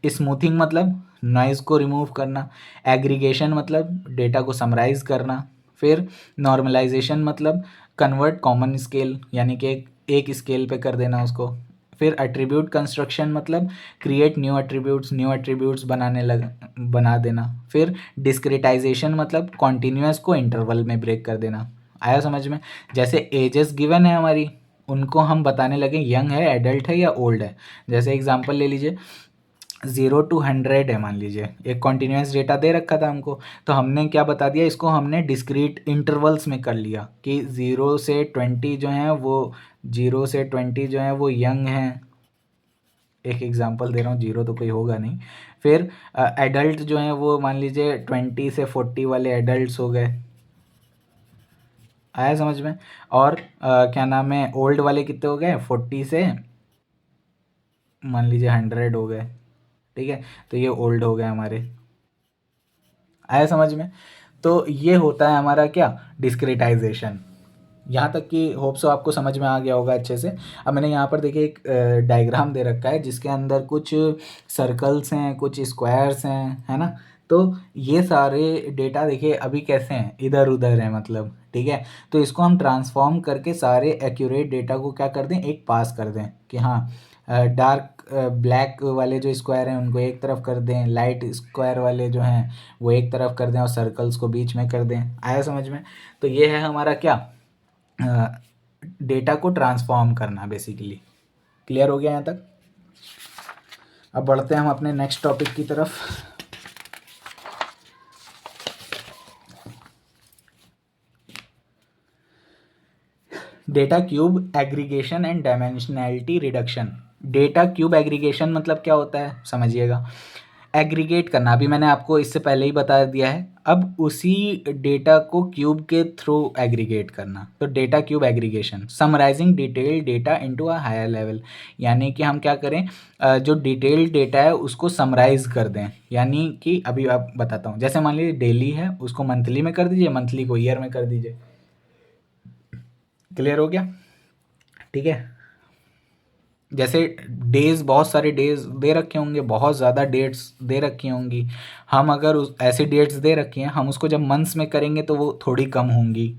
स्मूथिंग मतलब नॉइज़ को रिमूव करना, एग्रीगेशन मतलब डेटा को समराइज करना, फिर नॉर्मलाइजेशन मतलब कन्वर्ट कॉमन स्केल, यानी कि एक स्केल पे कर देना उसको, फिर एट्रीब्यूट कंस्ट्रक्शन मतलब क्रिएट न्यू एट्रीब्यूट्स बना देना, फिर डिस्क्रिटाइजेशन मतलब कॉन्टीन्यूअस को इंटरवल में ब्रेक कर देना। आया समझ में। जैसे एजेस गिवन है हमारी, उनको हम बताने लगे यंग है, एडल्ट है या ओल्ड है। जैसे एग्जांपल ले लीजिए, 0 to 100 है मान लीजिए, एक कॉन्टीन्यूअस डेटा दे रखा था हमको, तो हमने क्या बता दिया, इसको हमने डिस्क्रीट इंटरवल्स में कर लिया कि 0 से 20 जो हैं वो 0 से 20 जो हैं वो यंग हैं। एक एग्जांपल दे रहा हूँ, 0 तो कोई होगा नहीं। फिर एडल्ट जो हैं वो मान लीजिए 20 से 40 वाले एडल्ट्स हो गए। आया समझ में। और क्या नाम है, ओल्ड वाले कितने हो गए, 40 से मान लीजिए 100 हो गए, ठीक है। तो ये ओल्ड हो गए हमारे। आया समझ में। तो ये होता है हमारा क्या, डिस्क्रिटाइजेशन। यहाँ तक कि होप सो आपको समझ में आ गया होगा अच्छे से। अब मैंने यहाँ पर देखिए एक डायग्राम दे रखा है जिसके अंदर कुछ सर्कल्स हैं, कुछ स्क्वायर्स हैं, है ना। तो ये सारे डेटा देखिए अभी कैसे हैं, इधर उधर हैं मतलब, ठीक है। तो इसको हम ट्रांसफॉर्म करके सारे एक्यूरेट डेटा को क्या कर दें, एक पास कर दें कि हाँ डार्क ब्लैक वाले जो स्क्वायर हैं उनको एक तरफ कर दें, लाइट स्क्वायर वाले जो हैं वो एक तरफ कर दें और सर्कल्स को बीच में कर दें। आया समझ में। तो ये है हमारा क्या, डेटा को ट्रांसफॉर्म करना बेसिकली। क्लियर हो गया यहाँ तक। अब बढ़ते हैं हम अपने नेक्स्ट टॉपिक की तरफ। Data cube aggregation and dimensionality reduction. Data cube aggregation मतलब क्या होता है समझिएगा। एग्रीगेट करना, अभी मैंने आपको इससे पहले ही बता दिया है। अब उसी डेटा को क्यूब के थ्रू एग्रीगेट करना, तो data cube aggregation. Summarising detailed data into a higher level, यानी कि हम क्या करें, जो डिटेल्ड डेटा है उसको समराइज कर दें। यानी कि अभी आप बताता हूँ, जैसे मान लीजिए डेली है, उसको मंथली में कर दीजिए, मंथली को ईयर में कर दीजिए। क्लियर हो गया? ठीक है। जैसे डेज़, बहुत सारे डेज़ दे रखे होंगे, बहुत ज़्यादा डेट्स दे रखी होंगी। हम अगर उस ऐसी डेट्स दे रखी हैं, हम उसको जब मंथ्स में करेंगे तो वो थोड़ी कम होंगी।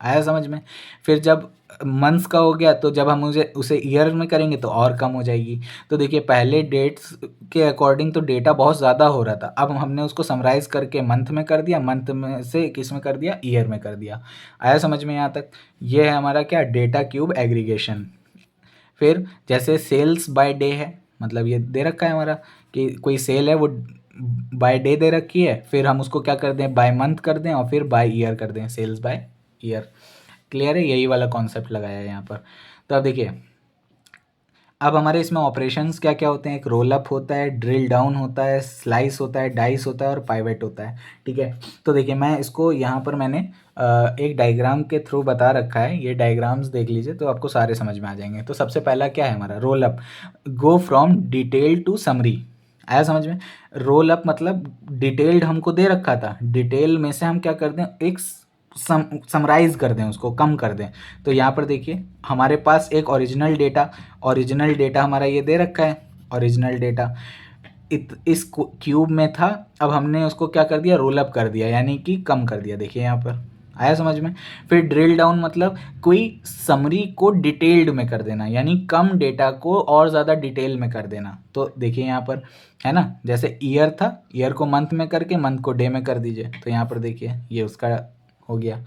आया समझ में? फिर जब मंथ्स का हो गया तो जब हम उसे ईयर में करेंगे तो और कम हो जाएगी। तो देखिए पहले डेट्स के अकॉर्डिंग तो डेटा बहुत ज़्यादा हो रहा था, अब हमने उसको समराइज़ करके मंथ में कर दिया, मंथ में से किस में कर दिया, ईयर में कर दिया। आया समझ में यहाँ तक? ये है हमारा क्या, डेटा क्यूब एग्रीगेशन। फिर जैसे सेल्स बाय डे है, मतलब ये दे रखा है हमारा कि कोई सेल है, वो बाय डे दे रखी है, फिर हम उसको क्या कर दें, बाय मंथ कर दें और फिर बाय ईयर कर दें, सेल्स बाय ईयर। क्लियर है? यही वाला कॉन्सेप्ट लगाया है यहाँ पर। तो अब देखिए, अब हमारे इसमें ऑपरेशंस क्या क्या होते हैं। एक रोल अप होता है, ड्रिल डाउन होता है, स्लाइस होता है, डाइस होता है और पाइवेट होता है। ठीक है। तो देखिए मैं इसको यहाँ पर मैंने एक डायग्राम के थ्रू बता रखा है। ये डायग्राम्स देख लीजिए तो आपको सारे समझ में आ जाएंगे। तो सबसे पहला क्या है हमारा, roll up, go from detail to summary. आया समझ में? रोल अप मतलब डिटेल्ड हमको दे रखा था, डिटेल में से हम क्या कर दें, एक समराइज कर दें, उसको कम कर दें। तो यहाँ पर देखिए हमारे पास एक ओरिजिनल डेटा हमारा ये दे रखा है। ओरिजिनल डेटा इस क्यूब में था, अब हमने उसको क्या कर दिया, रोल अप कर दिया, यानी कि कम कर दिया। देखिए यहाँ पर आया समझ में? फिर ड्रिल डाउन मतलब कोई समरी को डिटेल्ड में कर देना, यानी कम डेटा को और ज़्यादा डिटेल में कर देना। तो देखिए यहाँ पर है ना, जैसे ईयर था, ईयर को मंथ में करके मंथ को डे में कर दीजिए। तो यहाँ पर देखिए ये उसका हो गया।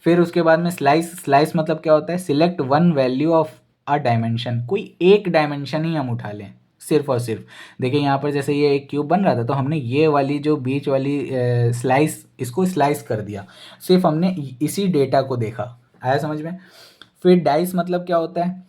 फिर उसके बाद में स्लाइस मतलब क्या होता है, select one value of a dimension, कोई एक डायमेंशन ही हम उठा लें सिर्फ और सिर्फ। देखिए यहाँ पर जैसे ये एक क्यूब बन रहा था, तो हमने ये वाली जो बीच वाली स्लाइस, इसको स्लाइस कर दिया, सिर्फ हमने इसी डेटा को देखा। आया समझ में? फिर डाइस मतलब क्या होता है,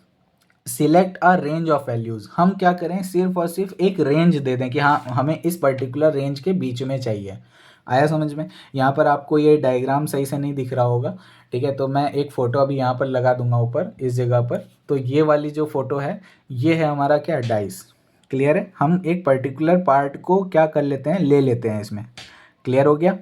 select a range of values, हम क्या करें, सिर्फ और सिर्फ एक रेंज दे दें कि हाँ हमें इस पर्टिकुलर रेंज के बीच में चाहिए। आया समझ में? यहाँ पर आपको ये डायग्राम सही से नहीं दिख रहा होगा, ठीक है, तो मैं एक फ़ोटो अभी यहाँ पर लगा दूंगा ऊपर इस जगह पर। तो ये वाली जो फ़ोटो है, ये है हमारा क्या, डाइस। क्लियर है? हम एक पर्टिकुलर पार्ट को क्या कर लेते हैं, ले लेते हैं इसमें। क्लियर हो गया?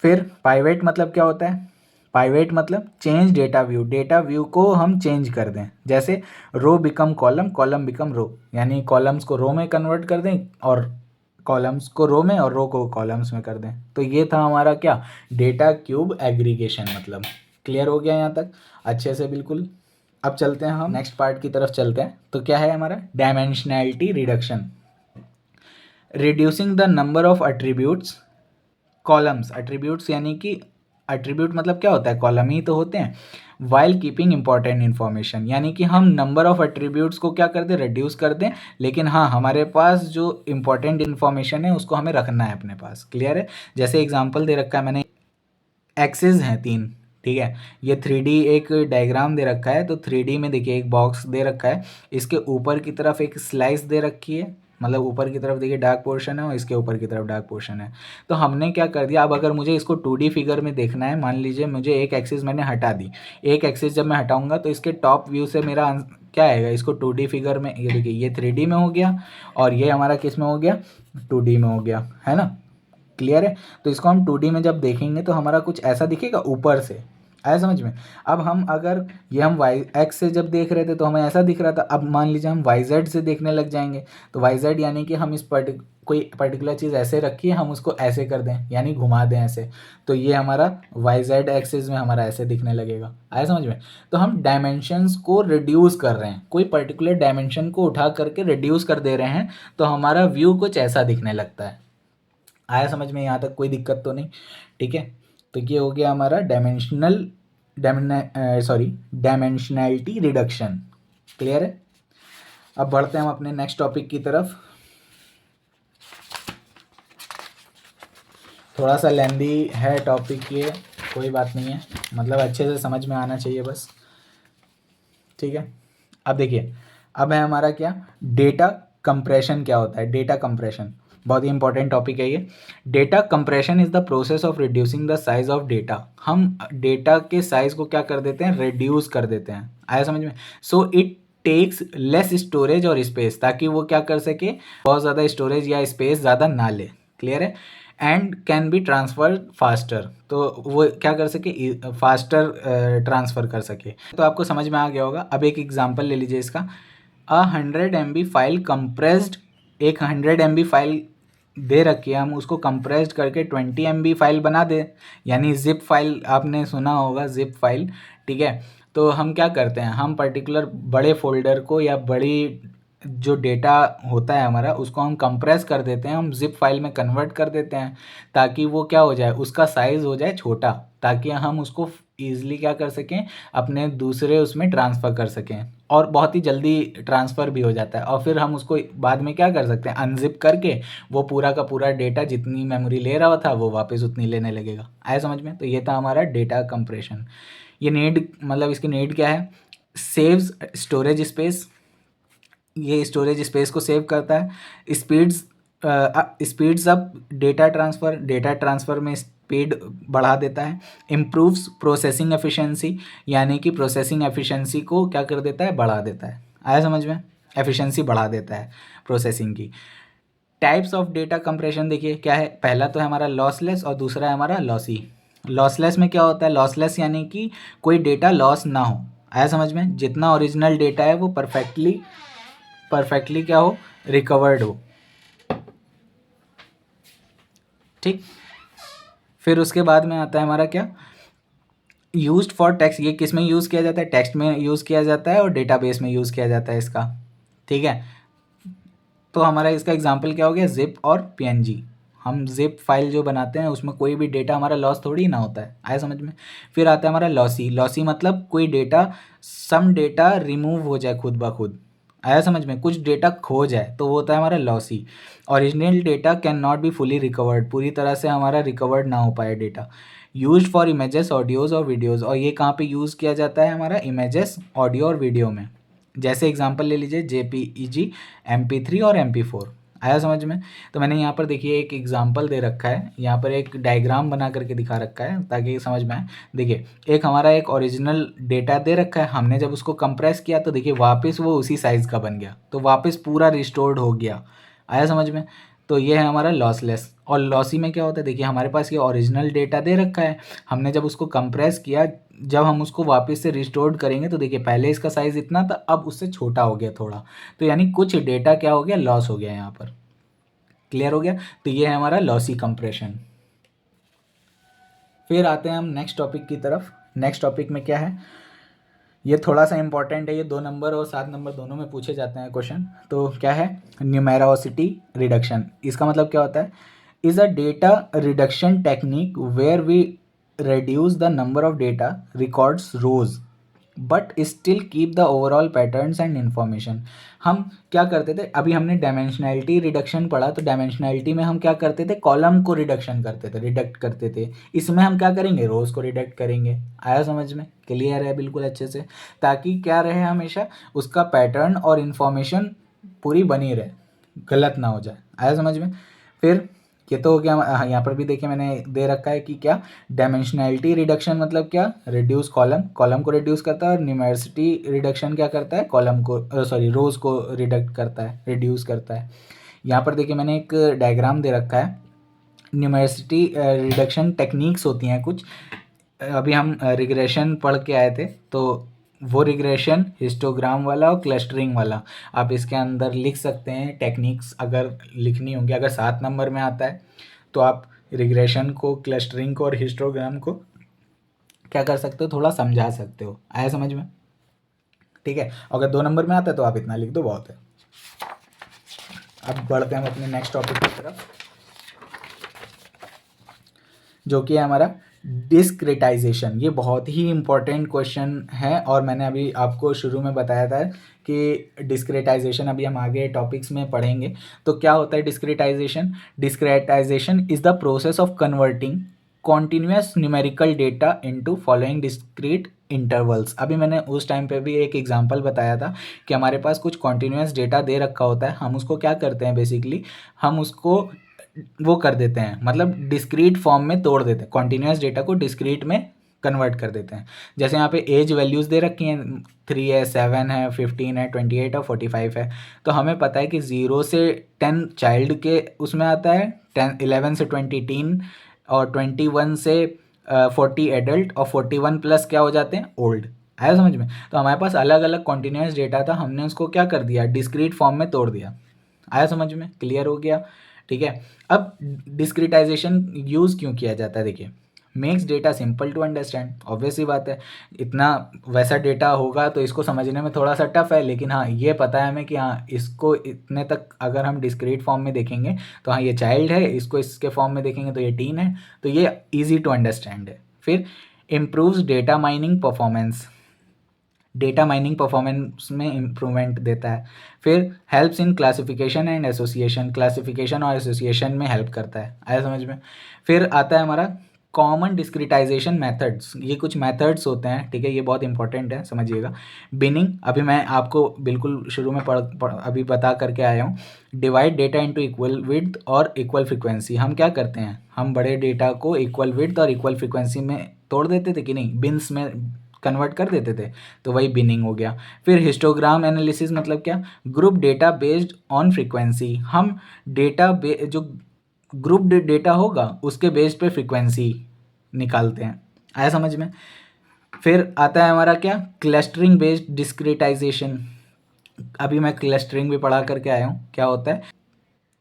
फिर पाइवेट मतलब क्या होता है, पाइवेट मतलब change data view, data view को हम चेंज कर दें। जैसे row become column, column become row, यानी कॉलम्स को रो में कन्वर्ट कर दें और कॉलम्स को रो में और रो को कॉलम्स में कर दें। तो ये था हमारा क्या, डेटा क्यूब एग्रीगेशन मतलब। क्लियर हो गया यहाँ तक अच्छे से? बिल्कुल। अब चलते हैं हम नेक्स्ट पार्ट की तरफ चलते हैं। तो क्या है हमारा, dimensionality reduction, reducing the number of attributes columns. Attributes यानी कि एट्रीब्यूट मतलब क्या होता है, कॉलम ही तो होते हैं। वाइल कीपिंग इंपॉर्टेंट इन्फॉर्मेशन, यानी कि हम नंबर ऑफ एट्रीब्यूट्स को क्या कर दें, रिड्यूस कर दें, लेकिन हाँ हमारे पास जो इंपॉर्टेंट इन्फॉर्मेशन है उसको हमें रखना है अपने पास। क्लियर है? जैसे एग्जांपल दे रखा है मैंने, एक्सेस हैं 3, ठीक है, ये 3D एक डायग्राम दे रखा है। तो 3D में देखिए एक बॉक्स दे रखा है, इसके ऊपर की तरफ एक स्लाइस दे रखी है, मतलब ऊपर की तरफ देखिए डार्क पोर्शन है और इसके ऊपर की तरफ डार्क पोर्शन है। तो हमने क्या कर दिया, अब अगर मुझे इसको 2D फिगर में देखना है, मान लीजिए मुझे एक एक्सिस मैंने हटा दी, एक एक्सिस जब मैं हटाऊंगा तो इसके टॉप व्यू से मेरा क्या आएगा, इसको 2D फिगर में, ये देखिए ये 3D में हो गया और ये हमारा किस में हो गया, 2D में हो गया, है ना? क्लियर है? तो इसको हम 2D में जब देखेंगे तो हमारा कुछ ऐसा दिखेगा ऊपर से। आया समझ में? अब हम अगर ये हम वाई एक्स से जब देख रहे थे तो हमें ऐसा दिख रहा था, अब मान लीजिए हम वाई जेड से देखने लग जाएंगे, तो वाई जेड यानी कि हम इस कोई पर्टिकुलर चीज़ ऐसे रखी है, हम उसको ऐसे कर दें, यानी घुमा दें ऐसे, तो ये हमारा वाई जेड एक्सिस में हमारा ऐसे दिखने लगेगा। आया समझ में? तो हम डायमेंशंस को रिड्यूस कर रहे हैं, कोई पर्टिकुलर डायमेंशन को उठा करके रिड्यूस कर दे रहे हैं, तो हमारा व्यू कुछ ऐसा दिखने लगता है। आया समझ में? यहाँ तक कोई दिक्कत तो नहीं? ठीक है। तो ये हो गया हमारा डायमेंशनैलिटी रिडक्शन। क्लियर है? अब बढ़ते हैं हम अपने नेक्स्ट टॉपिक की तरफ। थोड़ा सा लेंदी है टॉपिक ये, कोई बात नहीं है, मतलब अच्छे से समझ में आना चाहिए बस। ठीक है। अब देखिए, अब है हमारा क्या, डेटा कंप्रेशन क्या होता है। डेटा कंप्रेशन बहुत ही इंपॉर्टेंट टॉपिक है ये। Data compression is the process of reducing the size of data. हम डेटा के साइज को क्या कर देते हैं, रिड्यूस कर देते हैं। आया समझ में। So it takes less storage और स्पेस, ताकि वो क्या कर सके, बहुत ज़्यादा स्टोरेज या स्पेस ज़्यादा ना ले। क्लियर है। And can be transfer faster, तो वो क्या कर सके, फास्टर ट्रांसफ़र कर सके। तो आपको समझ में आ गया होगा। अब एक एग्जांपल ले लीजिए इसका। 100 MB फाइल कंप्रेस्ड, एक 100 MB फाइल दे रखी है, हम उसको कंप्रेस्ड करके 20 MB फाइल बना दें, यानी जिप फाइल, आपने सुना होगा जिप फाइल। ठीक है। तो हम क्या करते हैं, हम पर्टिकुलर बड़े फोल्डर को या बड़ी जो डेटा होता है हमारा, उसको हम कंप्रेस कर देते हैं, हम जिप फाइल में कन्वर्ट कर देते हैं, ताकि वो क्या हो जाए, उसका साइज़ हो जाए छोटा, ताकि हम उसको ईज़िली क्या कर सकें, अपने दूसरे उसमें ट्रांसफ़र कर सकें, और बहुत ही जल्दी ट्रांसफ़र भी हो जाता है। और फिर हम उसको बाद में क्या कर सकते हैं, अनजिप करके वो पूरा का पूरा डेटा जितनी मेमोरी ले रहा था वो वापस उतनी लेने लगेगा। आया समझ में। तो ये था हमारा डेटा कंप्रेशन। ये नीड, मतलब इसकी नीड क्या है, सेव्स स्टोरेज स्पेस, ये स्टोरेज स्पेस को सेव करता है। Speeds up data transfer, data transfer में स्पीड बढ़ा देता है। इम्प्रूव्स प्रोसेसिंग एफिशिएंसी, यानी कि प्रोसेसिंग एफिशिएंसी को क्या कर देता है, बढ़ा देता है। आया समझ में। एफिशिएंसी बढ़ा देता है प्रोसेसिंग की। टाइप्स ऑफ डेटा कंप्रेशन देखिए क्या है। पहला तो है हमारा लॉसलेस और दूसरा है हमारा लॉसी। लॉसलेस में क्या होता है, लॉसलेस यानी कि कोई डेटा लॉस ना हो। आया समझ में। जितना ओरिजिनल डेटा है वो परफेक्टली क्या हो, रिकवर्ड हो। ठीक। फिर उसके बाद में आता है हमारा क्या, यूज्ड फॉर टेक्स्ट। ये किस में यूज़ किया जाता है, टेक्स्ट में यूज़ किया जाता है और डेटाबेस में यूज़ किया जाता है इसका। ठीक है। तो हमारा इसका एग्जांपल क्या हो गया, जिप और पीएनजी। हम जिप फाइल जो बनाते हैं उसमें कोई भी डेटा हमारा लॉस थोड़ी ना होता है। आया समझ में। फिर आता है हमारा लॉसी। लॉसी मतलब कोई डेटा, सम डेटा रिमूव हो जाए खुद ब खुद। आया समझ में। कुछ डेटा खो जाए तो वो होता है हमारा lossy. Original data can not be fully recovered, पूरी तरह से हमारा रिकवर्ड ना हो पाए data. Use for images, audios और वीडियोज़, और ये कहाँ पे यूज़ किया जाता है हमारा, इमेजेस, ऑडियो और वीडियो में। जैसे एग्जांपल ले लीजिए JPEG, MP3 और MP4। आया समझ में। तो मैंने यहाँ पर देखिए एक एग्जांपल दे रखा है, यहाँ पर एक डायग्राम बना करके दिखा रखा है ताकि समझ में आए। देखिए एक हमारा एक ओरिजिनल डेटा दे रखा है, हमने जब उसको कंप्रेस किया तो देखिए वापस वो उसी साइज़ का बन गया, तो वापस पूरा रिस्टोर्ड हो गया। आया समझ में। तो ये है हमारा लॉसलेस। और लॉसी में क्या होता है, देखिए हमारे पास ये ओरिजिनल डेटा दे रखा है, हमने जब उसको कंप्रेस किया, जब हम उसको वापस से रिस्टोर्ड करेंगे तो देखिए पहले इसका साइज़ इतना था, अब उससे छोटा हो गया थोड़ा, तो यानी कुछ डेटा क्या हो गया, लॉस हो गया यहाँ पर। क्लियर हो गया। तो ये है हमारा लॉसी कंप्रेशन। फिर आते हैं हम नेक्स्ट टॉपिक की तरफ। नेक्स्ट टॉपिक में क्या है, ये थोड़ा सा इंपॉर्टेंट है, ये 2 नंबर और 7 नंबर दोनों में पूछे जाते हैं क्वेश्चन। तो क्या है, न्यूमेरोसिटी रिडक्शन। इसका मतलब क्या होता है, is a data reduction technique where we reduce the number of data records rows but still keep the overall patterns and information. हम क्या करते थे, अभी हमने डायमेंशनैलिटी रिडक्शन पढ़ा, तो डायमेंशनैलिटी में हम क्या करते थे, कॉलम को रिडक्शन करते थे, रिडक्ट करते थे। इसमें हम क्या करेंगे, रोज़ को रिडक्ट करेंगे। आया समझ में। क्लियर है बिल्कुल अच्छे से, ताकि क्या रहे, हमेशा उसका पैटर्न और इन्फॉर्मेशन पूरी बनी रहे, गलत ना हो जाए। आया समझ में। फिर ये तो हो गया। यहाँ पर भी देखिए मैंने दे रखा है कि क्या, डायमेंशनैलिटी रिडक्शन मतलब क्या, रिड्यूस कॉलम, कॉलम को रिड्यूस करता है, और न्यूमेरिसिटी रिडक्शन क्या करता है, कॉलम को सॉरी रोज़ को रिडक्ट करता है, रिड्यूस करता है। यहाँ पर देखिए मैंने एक डायग्राम दे रखा है। न्यूमेरिसिटी रिडक्शन टेक्निक्स होती हैं कुछ, अभी हम रिग्रेशन पढ़ के आए थे, तो वो रिग्रेशन हिस्टोग्राम वाला और क्लस्टरिंग वाला आप इसके अंदर लिख सकते हैं। टेक्निक्स अगर लिखनी होंगी, अगर 7 नंबर में आता है तो आप रिग्रेशन को, क्लस्टरिंग को और हिस्टोग्राम को क्या कर सकते हो, थोड़ा समझा सकते हो। आया समझ में। ठीक है। अगर 2 नंबर में आता है तो आप इतना लिख दो, बहुत है। अब बढ़ते हैं हम अपने नेक्स्ट टॉपिक की तरफ, जो कि है हमारा डिस्क्रेटाइजेशन। ये बहुत ही इंपॉर्टेंट क्वेश्चन है, और मैंने अभी आपको शुरू में बताया था कि डिस्क्रेटाइजेशन अभी हम आगे टॉपिक्स में पढ़ेंगे। तो क्या होता है discretization, discretization is the process of converting continuous numerical data into following discrete intervals. अभी मैंने उस टाइम पे भी एक एग्जांपल बताया था कि हमारे पास कुछ कॉन्टिन्यूस डेटा दे रखा होता है, हम उसको क्या करते हैं बेसिकली, हम उसको वो कर देते हैं, मतलब डिस्क्रीट फॉर्म में तोड़ देते हैं, कॉन्टिन्यूस डेटा को डिस्क्रीट में कन्वर्ट कर देते हैं। जैसे यहाँ पे एज वैल्यूज़ दे रखी हैं, 3 है, 7 है, 15 है, 28 है, 45 है। तो हमें पता है कि 0 से 10 चाइल्ड के उसमें आता है, 11 से 20 टीन, और 21 से 40 एडल्ट, और 41 प्लस क्या हो जाते हैं, ओल्ड। आया समझ में? तो हमारे पास अलग अलग कॉन्टिन्यूस डेटा था, हमने उसको क्या कर दिया, डिस्क्रीट फॉर्म में तोड़ दिया। आया समझ में? क्लियर हो गया? ठीक है। अब डिस्क्रिटाइजेशन यूज़ क्यों किया जाता है, देखिए, makes data simple to understand. Obvious ही बात है, इतना वैसा डेटा होगा तो इसको समझने में थोड़ा सा टफ है, लेकिन हाँ ये पता है हमें कि हाँ इसको इतने तक अगर हम डिस्क्रीट फॉर्म में देखेंगे तो हाँ ये चाइल्ड है, इसको इसके फॉर्म में देखेंगे तो ये टीन है, तो ये ईजी टू अंडरस्टैंड है। फिर improves data mining performance, data mining performance में इम्प्रूवमेंट देता है। फिर helps in classification and association, classification और एसोसिएशन में हेल्प करता है। आया समझ में? फिर आता है हमारा कॉमन डिस्क्रिटाइजेशन मेथड्स, ये कुछ मेथड्स होते हैं, ठीक है, ये बहुत इंपॉर्टेंट है, समझिएगा। बिनिंग, अभी मैं आपको बिल्कुल शुरू में अभी बता करके आया हूँ। Divide data into equal width और इक्वल फ्रीक्वेंसी, हम क्या करते हैं, हम बड़े डेटा को इक्वल विड्थ और इक्वल फ्रीक्वेंसी में तोड़ देते थे कि नहीं, बिन्स में कन्वर्ट कर देते थे, तो वही बिनिंग हो गया। फिर हिस्टोग्राम एनालिसिस मतलब क्या, group data based on frequency, हम डेटा जो ग्रुप डेटा होगा उसके बेस पे फ्रीक्वेंसी निकालते हैं। आया समझ में? फिर आता है हमारा क्या, क्लस्टरिंग बेस्ड डिस्क्रिटाइजेशन। अभी मैं क्लस्टरिंग भी पढ़ा करके आया हूँ, क्या होता है,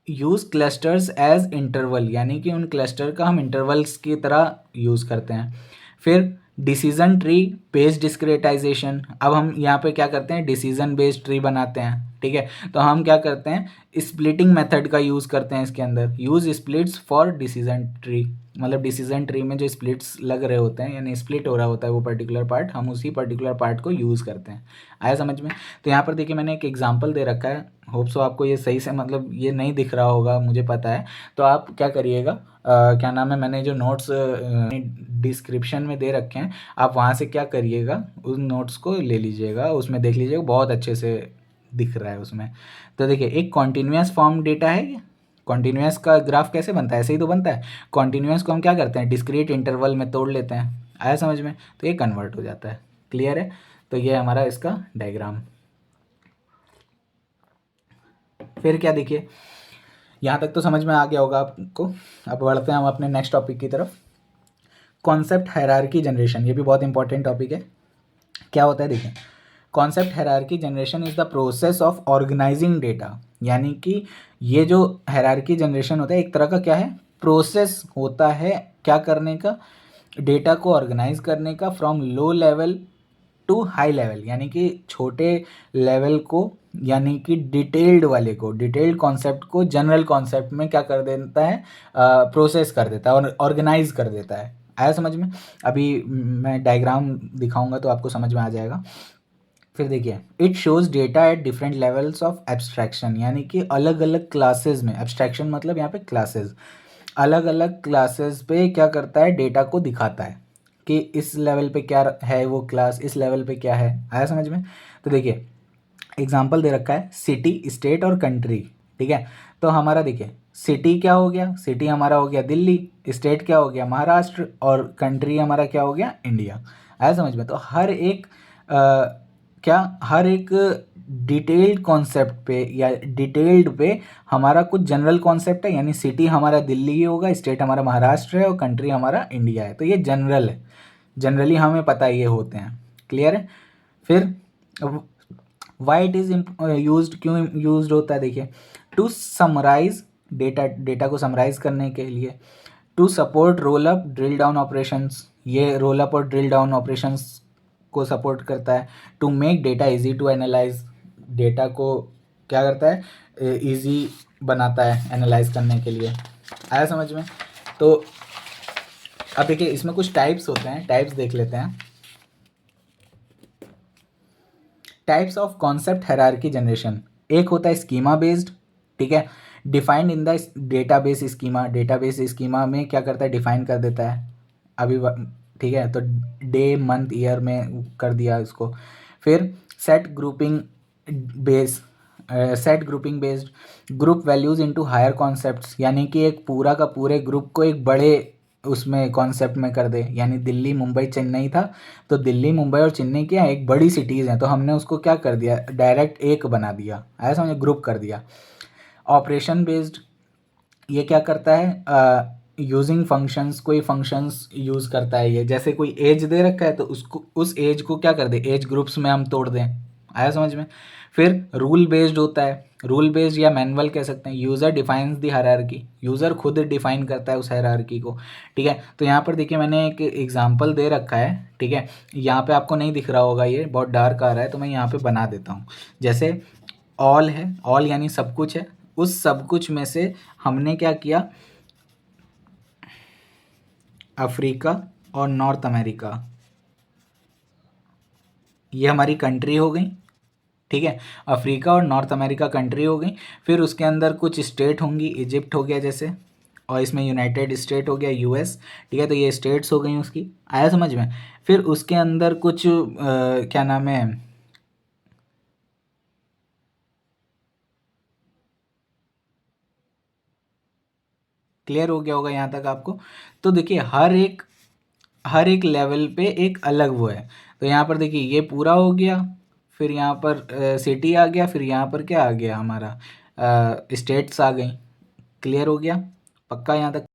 यूज़ क्लस्टर्स एज इंटरवल, यानी कि उन क्लस्टर का हम इंटरवल्स की तरह यूज़ करते हैं। फिर डिसीजन ट्री बेस्ड डिस्क्रिटाइजेशन, अब हम यहाँ पे क्या करते हैं, डिसीजन बेस्ड ट्री बनाते हैं, ठीक है। तो हम क्या करते हैं, स्प्लिटिंग मेथड का यूज़ करते हैं इसके अंदर, use splits for decision tree, मतलब डिसीजन ट्री में जो स्प्लिट्स लग रहे होते हैं, यानी स्प्लिट हो रहा होता है वो पर्टिकुलर पार्ट, हम उसी पर्टिकुलर पार्ट को यूज़ करते हैं। आया समझ में? तो यहाँ पर देखिए मैंने एक एग्जांपल दे रखा है, होप सो आपको ये सही से, मतलब ये नहीं दिख रहा होगा मुझे पता है, तो आप क्या करिएगा, क्या नाम है, मैंने जो नोट्स डिस्क्रिप्शन में दे रखे हैं, आप वहाँ से क्या करिएगा, उन नोट्स को ले लीजिएगा, उसमें देख लीजिएगा, बहुत अच्छे से दिख रहा है उसमें। तो देखिए, एक कॉन्टिन्यूस फॉर्म डेटा है, कॉन्टिन्यूस का ग्राफ कैसे बनता है, ऐसे ही तो बनता है। कॉन्टिन्यूस को हम क्या करते हैं, डिस्क्रीट इंटरवल में तोड़ लेते हैं। आया समझ में? तो ये कन्वर्ट हो जाता है। क्लियर है? तो ये हमारा इसका डायग्राम। फिर क्या, देखिए यहाँ तक तो समझ में आ गया होगा आपको। अब बढ़ते हैं हम अपने नेक्स्ट टॉपिक की तरफ, कॉन्सेप्ट हायरार्की जनरेशन। ये भी बहुत इंपॉर्टेंट टॉपिक है। क्या होता है, देखिए, concept hierarchy generation is the process of organizing data, यानी कि ये जो हायरार्की जनरेशन होता है एक तरह का क्या है, प्रोसेस होता है क्या करने का, डेटा को ऑर्गेनाइज करने का, from low level to high level, यानी कि छोटे लेवल को, यानी कि डिटेल्ड वाले को, डिटेल्ड कॉन्सेप्ट को जनरल कॉन्सेप्ट में क्या कर देता है, प्रोसेस कर देता है और ऑर्गेनाइज कर देता है। आया समझ में? अभी मैं डायग्राम दिखाऊंगा तो आपको समझ में आ जाएगा। फिर देखिए, it shows data at different levels of abstraction, यानी कि अलग अलग क्लासेस में, एब्स्ट्रैक्शन मतलब यहाँ पे क्लासेस, अलग अलग क्लासेस पे क्या करता है, डेटा को दिखाता है कि इस लेवल पे क्या है वो क्लास, इस लेवल पे क्या है। आया समझ में? तो देखिए एग्जाम्पल दे रखा है, सिटी, स्टेट और कंट्री, ठीक है। तो हमारा देखिए, सिटी क्या हो गया, सिटी हमारा हो गया दिल्ली, स्टेट क्या हो गया, महाराष्ट्र, और कंट्री हमारा क्या हो गया, इंडिया। आया समझ में? तो हर एक क्या, हर एक डिटेल्ड कॉन्सेप्ट पे या डिटेल्ड पे हमारा कुछ जनरल कॉन्सेप्ट है, यानी सिटी हमारा दिल्ली ही होगा, स्टेट हमारा महाराष्ट्र है और कंट्री हमारा इंडिया है। तो ये जनरल है, जनरली हमें पता ये होते हैं। क्लियर है? फिर वाई इट इज़ यूज, क्यों यूज होता है, देखिए, टू समराइज डेटा, डेटा को समराइज करने के लिए, to support roll up drill down operations, ये रोल अप और ड्रिल डाउन ऑपरेशंस को सपोर्ट करता है। To make data easy to analyze, data को क्या करता है, इजी बनाता है एनालाइज करने के लिए। आया समझ में? तो अब देखिए इसमें कुछ टाइप्स होते हैं, टाइप्स देख लेते हैं। Types of concept hierarchy generation, एक होता है स्कीमा बेस्ड, ठीक है, defined in the database schema, database schema में क्या करता है, डिफाइन कर देता है। अभी ठीक है, तो डे मंथ ईयर में कर दिया इसको। फिर set grouping base set grouping based group values into higher concepts, यानी कि एक पूरा का पूरे ग्रुप को एक बड़े उसमें कॉन्सेप्ट में कर दे। यानी दिल्ली मुंबई चेन्नई था, तो दिल्ली मुंबई और चेन्नई क्या एक बड़ी सिटीज़ हैं, तो हमने उसको क्या कर दिया, डायरेक्ट एक बना दिया, आया समझ, ग्रुप कर दिया। ऑपरेशन बेस्ड, ये क्या करता है, यूजिंग फंक्शंस, कोई फंक्शंस यूज़ करता है ये, जैसे कोई एज दे रखा है तो उसको उस एज को क्या कर दे, एज ग्रुप्स में हम तोड़ दें, आया समझ में। फिर रूल बेस्ड होता है, रूल बेस्ड या मैनुअल कह सकते हैं। User defines the hierarchy, user खुद डिफाइन करता है उस हायरार्की को, ठीक है। तो यहाँ पर देखिए मैंने एक एग्जांपल दे रखा है, ठीक है। यहाँ पे आपको नहीं दिख रहा होगा, ये बहुत डार्क आ रहा है, तो मैं यहाँ पे बना देता हूँ। जैसे ऑल है, ऑल यानी सब कुछ है, उस सब कुछ में से हमने क्या किया, अफ्रीका और नॉर्थ अमेरिका, ये हमारी कंट्री हो गई, ठीक है। अफ्रीका और नॉर्थ अमेरिका कंट्री हो गई। फिर उसके अंदर कुछ स्टेट होंगी, इजिप्ट हो गया जैसे, और इसमें यूनाइटेड स्टेट हो गया, यूएस, ठीक है। तो ये स्टेट्स हो गई उसकी, आया समझ में। फिर उसके अंदर कुछ क्या नाम है, क्लियर हो गया होगा यहाँ तक आपको। तो देखिए हर एक लेवल पे एक अलग वो है। तो यहाँ पर देखिए ये पूरा हो गया, फिर यहाँ पर सिटी आ गया, फिर यहाँ पर क्या आ गया हमारा, स्टेट्स आ गई। क्लियर हो गया पक्का यहाँ तक।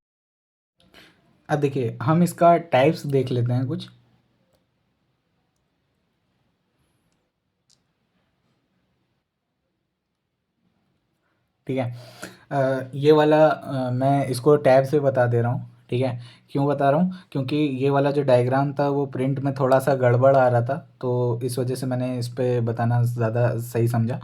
अब देखिए हम इसका टाइप्स देख लेते हैं कुछ, ठीक है। ये वाला मैं इसको टैब से बता दे रहा हूँ, ठीक है। क्यों बता रहा हूँ, क्योंकि ये वाला जो डायग्राम था वो प्रिंट में थोड़ा सा गड़बड़ आ रहा था, तो इस वजह से मैंने इस पे बताना ज़्यादा सही समझा।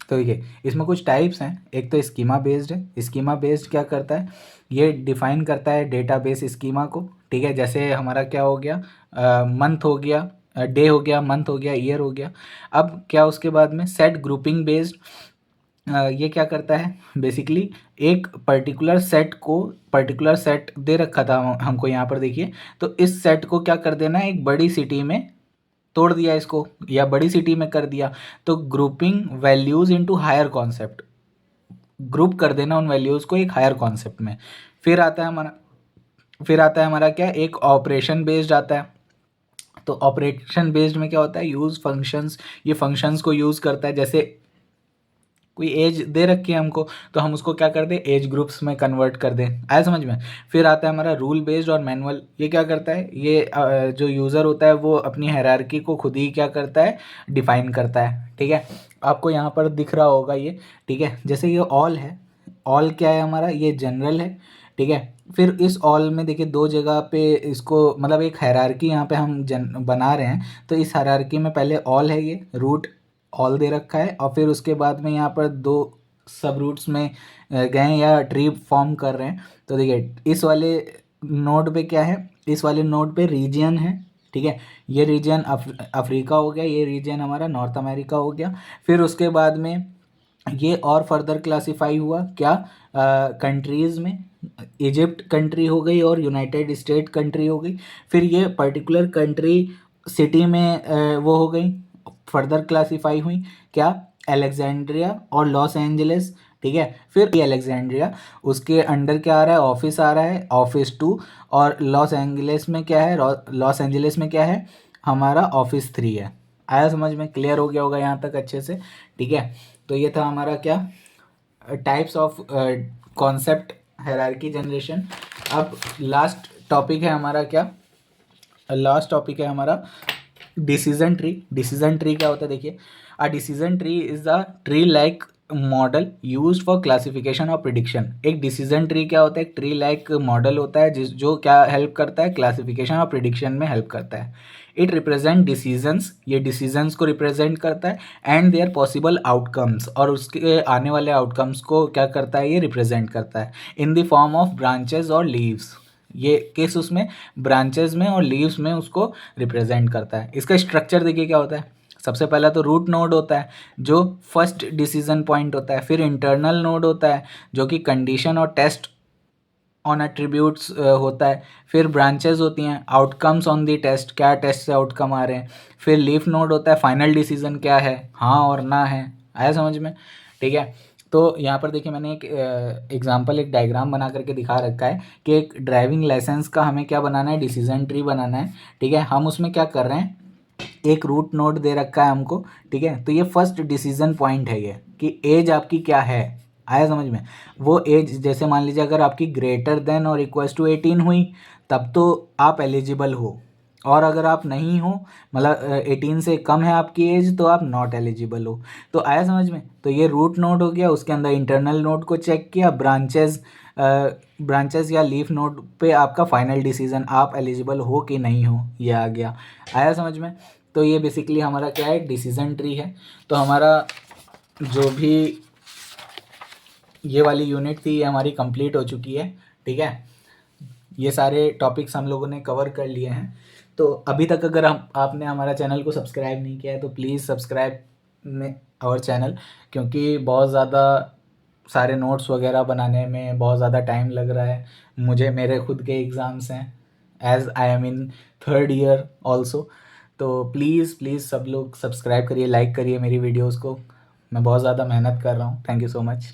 तो देखिए इसमें कुछ टाइप्स हैं। एक तो स्कीमा बेस्ड है। स्कीमा बेस्ड क्या करता है, ये डिफाइन करता है डेटाबेस स्कीमा को, ठीक है। जैसे हमारा क्या हो गया, मंथ हो गया, डे हो गया, मंथ हो गया, ईयर हो गया। अब क्या उसके बाद में सेट ग्रुपिंग बेस्ड, ये क्या करता है बेसिकली, एक पर्टिकुलर सेट दे रखा था हमको यहाँ पर देखिए, तो इस सेट को क्या कर देना है, एक बड़ी सिटी में तोड़ दिया इसको, या बड़ी सिटी में कर दिया। तो grouping values into higher concept, group कर देना उन वैल्यूज को एक हायर कॉन्सेप्ट में। फिर आता है हमारा फिर आता है हमारा क्या, एक ऑपरेशन बेस्ड आता है। तो ऑपरेशन बेस्ड में क्या होता है, यूज फंक्शंस, ये फंक्शंस को यूज़ करता है। जैसे कोई एज दे रखी है हमको, तो हम उसको क्या कर दें, एज ग्रुप्स में कन्वर्ट कर दें, आया समझ में। फिर आता है हमारा रूल बेस्ड और मैनुअल। ये क्या करता है, ये जो यूज़र होता है वो अपनी हायरार्की को खुद ही क्या करता है, डिफाइन करता है, ठीक है। आपको यहाँ पर दिख रहा होगा ये, ठीक है। जैसे ये ऑल है, ऑल क्या है हमारा, ये जनरल है, ठीक है। फिर इस ऑल में देखिए दो जगह पे इसको, मतलब एक हायरार्की यहाँ पे हम बना रहे हैं, तो इस हायरार्की में पहले ऑल है, ये रूट ऑल दे रखा है, और फिर उसके बाद में यहाँ पर दो सब रूट्स में गए हैं या ट्री फॉर्म कर रहे हैं। तो देखिए इस वाले नोड पे क्या है, इस वाले नोड पे रीजन है, ठीक है। ये रीजन अफ्रीका हो गया, ये रीजन हमारा नॉर्थ अमेरिका हो गया। फिर उसके बाद में ये और फर्दर क्लासीफाई हुआ क्या, कंट्रीज़ में, इजिप्ट कंट्री हो गई और यूनाइटेड स्टेट कंट्री हो गई। फिर ये पर्टिकुलर कंट्री सिटी में वो हो गई, फर्दर क्लासीफाई हुई क्या, अलेक्जेंड्रिया और लॉस एंजलिस, ठीक है। फिर ये अलेक्जेंड्रिया, उसके अंडर क्या आ रहा है, ऑफिस आ रहा है, ऑफिस 2। और लॉस एंजलिस में क्या है, लॉस एंजलिस में क्या है हमारा, ऑफिस 3 है। आया समझ में, क्लियर हो गया होगा यहाँ तक अच्छे से, ठीक है। तो ये था हमारा क्या, types of concept hierarchy generation. अब लास्ट टॉपिक है हमारा क्या, लास्ट टॉपिक है हमारा डिसीजन ट्री। डिसीजन ट्री क्या होता है देखिए, a decision tree is a tree like model used for classification और प्रिडिक्शन। एक डिसीजन ट्री क्या होता है, एक ट्री लाइक मॉडल होता है जो क्या हेल्प करता है, क्लासिफिकेशन और प्रिडिक्शन में हेल्प करता है। इट रिप्रेजेंट डिसीजंस, ये डिसीजंस को रिप्रेजेंट करता है, एंड देयर पॉसिबल आउटकम्स, और उसके आने वाले आउटकम्स को क्या करता है, ये रिप्रेजेंट करता है in the form of branches और लीव्स। ये केस उसमें ब्रांचेस में और लीव्स में उसको रिप्रेजेंट करता है। इसका स्ट्रक्चर देखिए क्या होता है, सबसे पहला तो रूट नोड होता है जो फर्स्ट डिसीजन पॉइंट होता है। फिर इंटरनल नोड होता है जो कि कंडीशन और टेस्ट ऑन एट्रीब्यूट्स होता है। फिर ब्रांचेस होती हैं, आउटकम्स ऑन दी टेस्ट, क्या टेस्ट से आउटकम आ रहे हैं। फिर लीफ नोड होता है, फाइनल डिसीजन क्या है, हाँ और ना है। आया समझ में? ठीक है। तो यहाँ पर देखिए मैंने एक एग्जांपल, एक डायग्राम बना करके दिखा रखा है कि एक ड्राइविंग लाइसेंस का हमें क्या बनाना है, डिसीजन ट्री बनाना है। ठीक है, हम उसमें क्या कर रहे हैं, एक रूट नोड दे रखा है हमको। ठीक है, तो ये फर्स्ट डिसीजन पॉइंट है ये कि एज आपकी क्या है। आया समझ में? वो एज जैसे मान लीजिए अगर आपकी ग्रेटर देन और इक्वल्स टू 18 हुई तब तो आप एलिजिबल हो, और अगर आप नहीं हो, मतलब 18 से कम है आपकी एज, तो आप नॉट एलिजिबल हो। तो आया समझ में? तो ये रूट नोड हो गया, उसके अंदर इंटरनल नोड को चेक किया, ब्रांचेस या लीफ नोड पे आपका फाइनल डिसीजन, आप एलिजिबल हो कि नहीं हो, ये आ गया। आया समझ में? तो ये बेसिकली हमारा क्या है, डिसीजन ट्री है। तो हमारा जो भी ये वाली यूनिट थी ये हमारी कंप्लीट हो चुकी है। ठीक है, ये सारे टॉपिक्स हम लोगों ने कवर कर लिए हैं। तो अभी तक अगर आपने हमारा चैनल को सब्सक्राइब नहीं किया है तो प्लीज़ सब्सक्राइब में आवर चैनल, क्योंकि बहुत ज़्यादा सारे नोट्स वगैरह बनाने में बहुत ज़्यादा टाइम लग रहा है मुझे, मेरे खुद के एग्ज़ाम्स हैं, as I am in third year also. तो प्लीज़ प्लीज़ सब लोग सब्सक्राइब करिए, लाइक करिए मेरी वीडियोज़ को। मैं बहुत ज़्यादा मेहनत कर रहा हूँ। Thank you so much.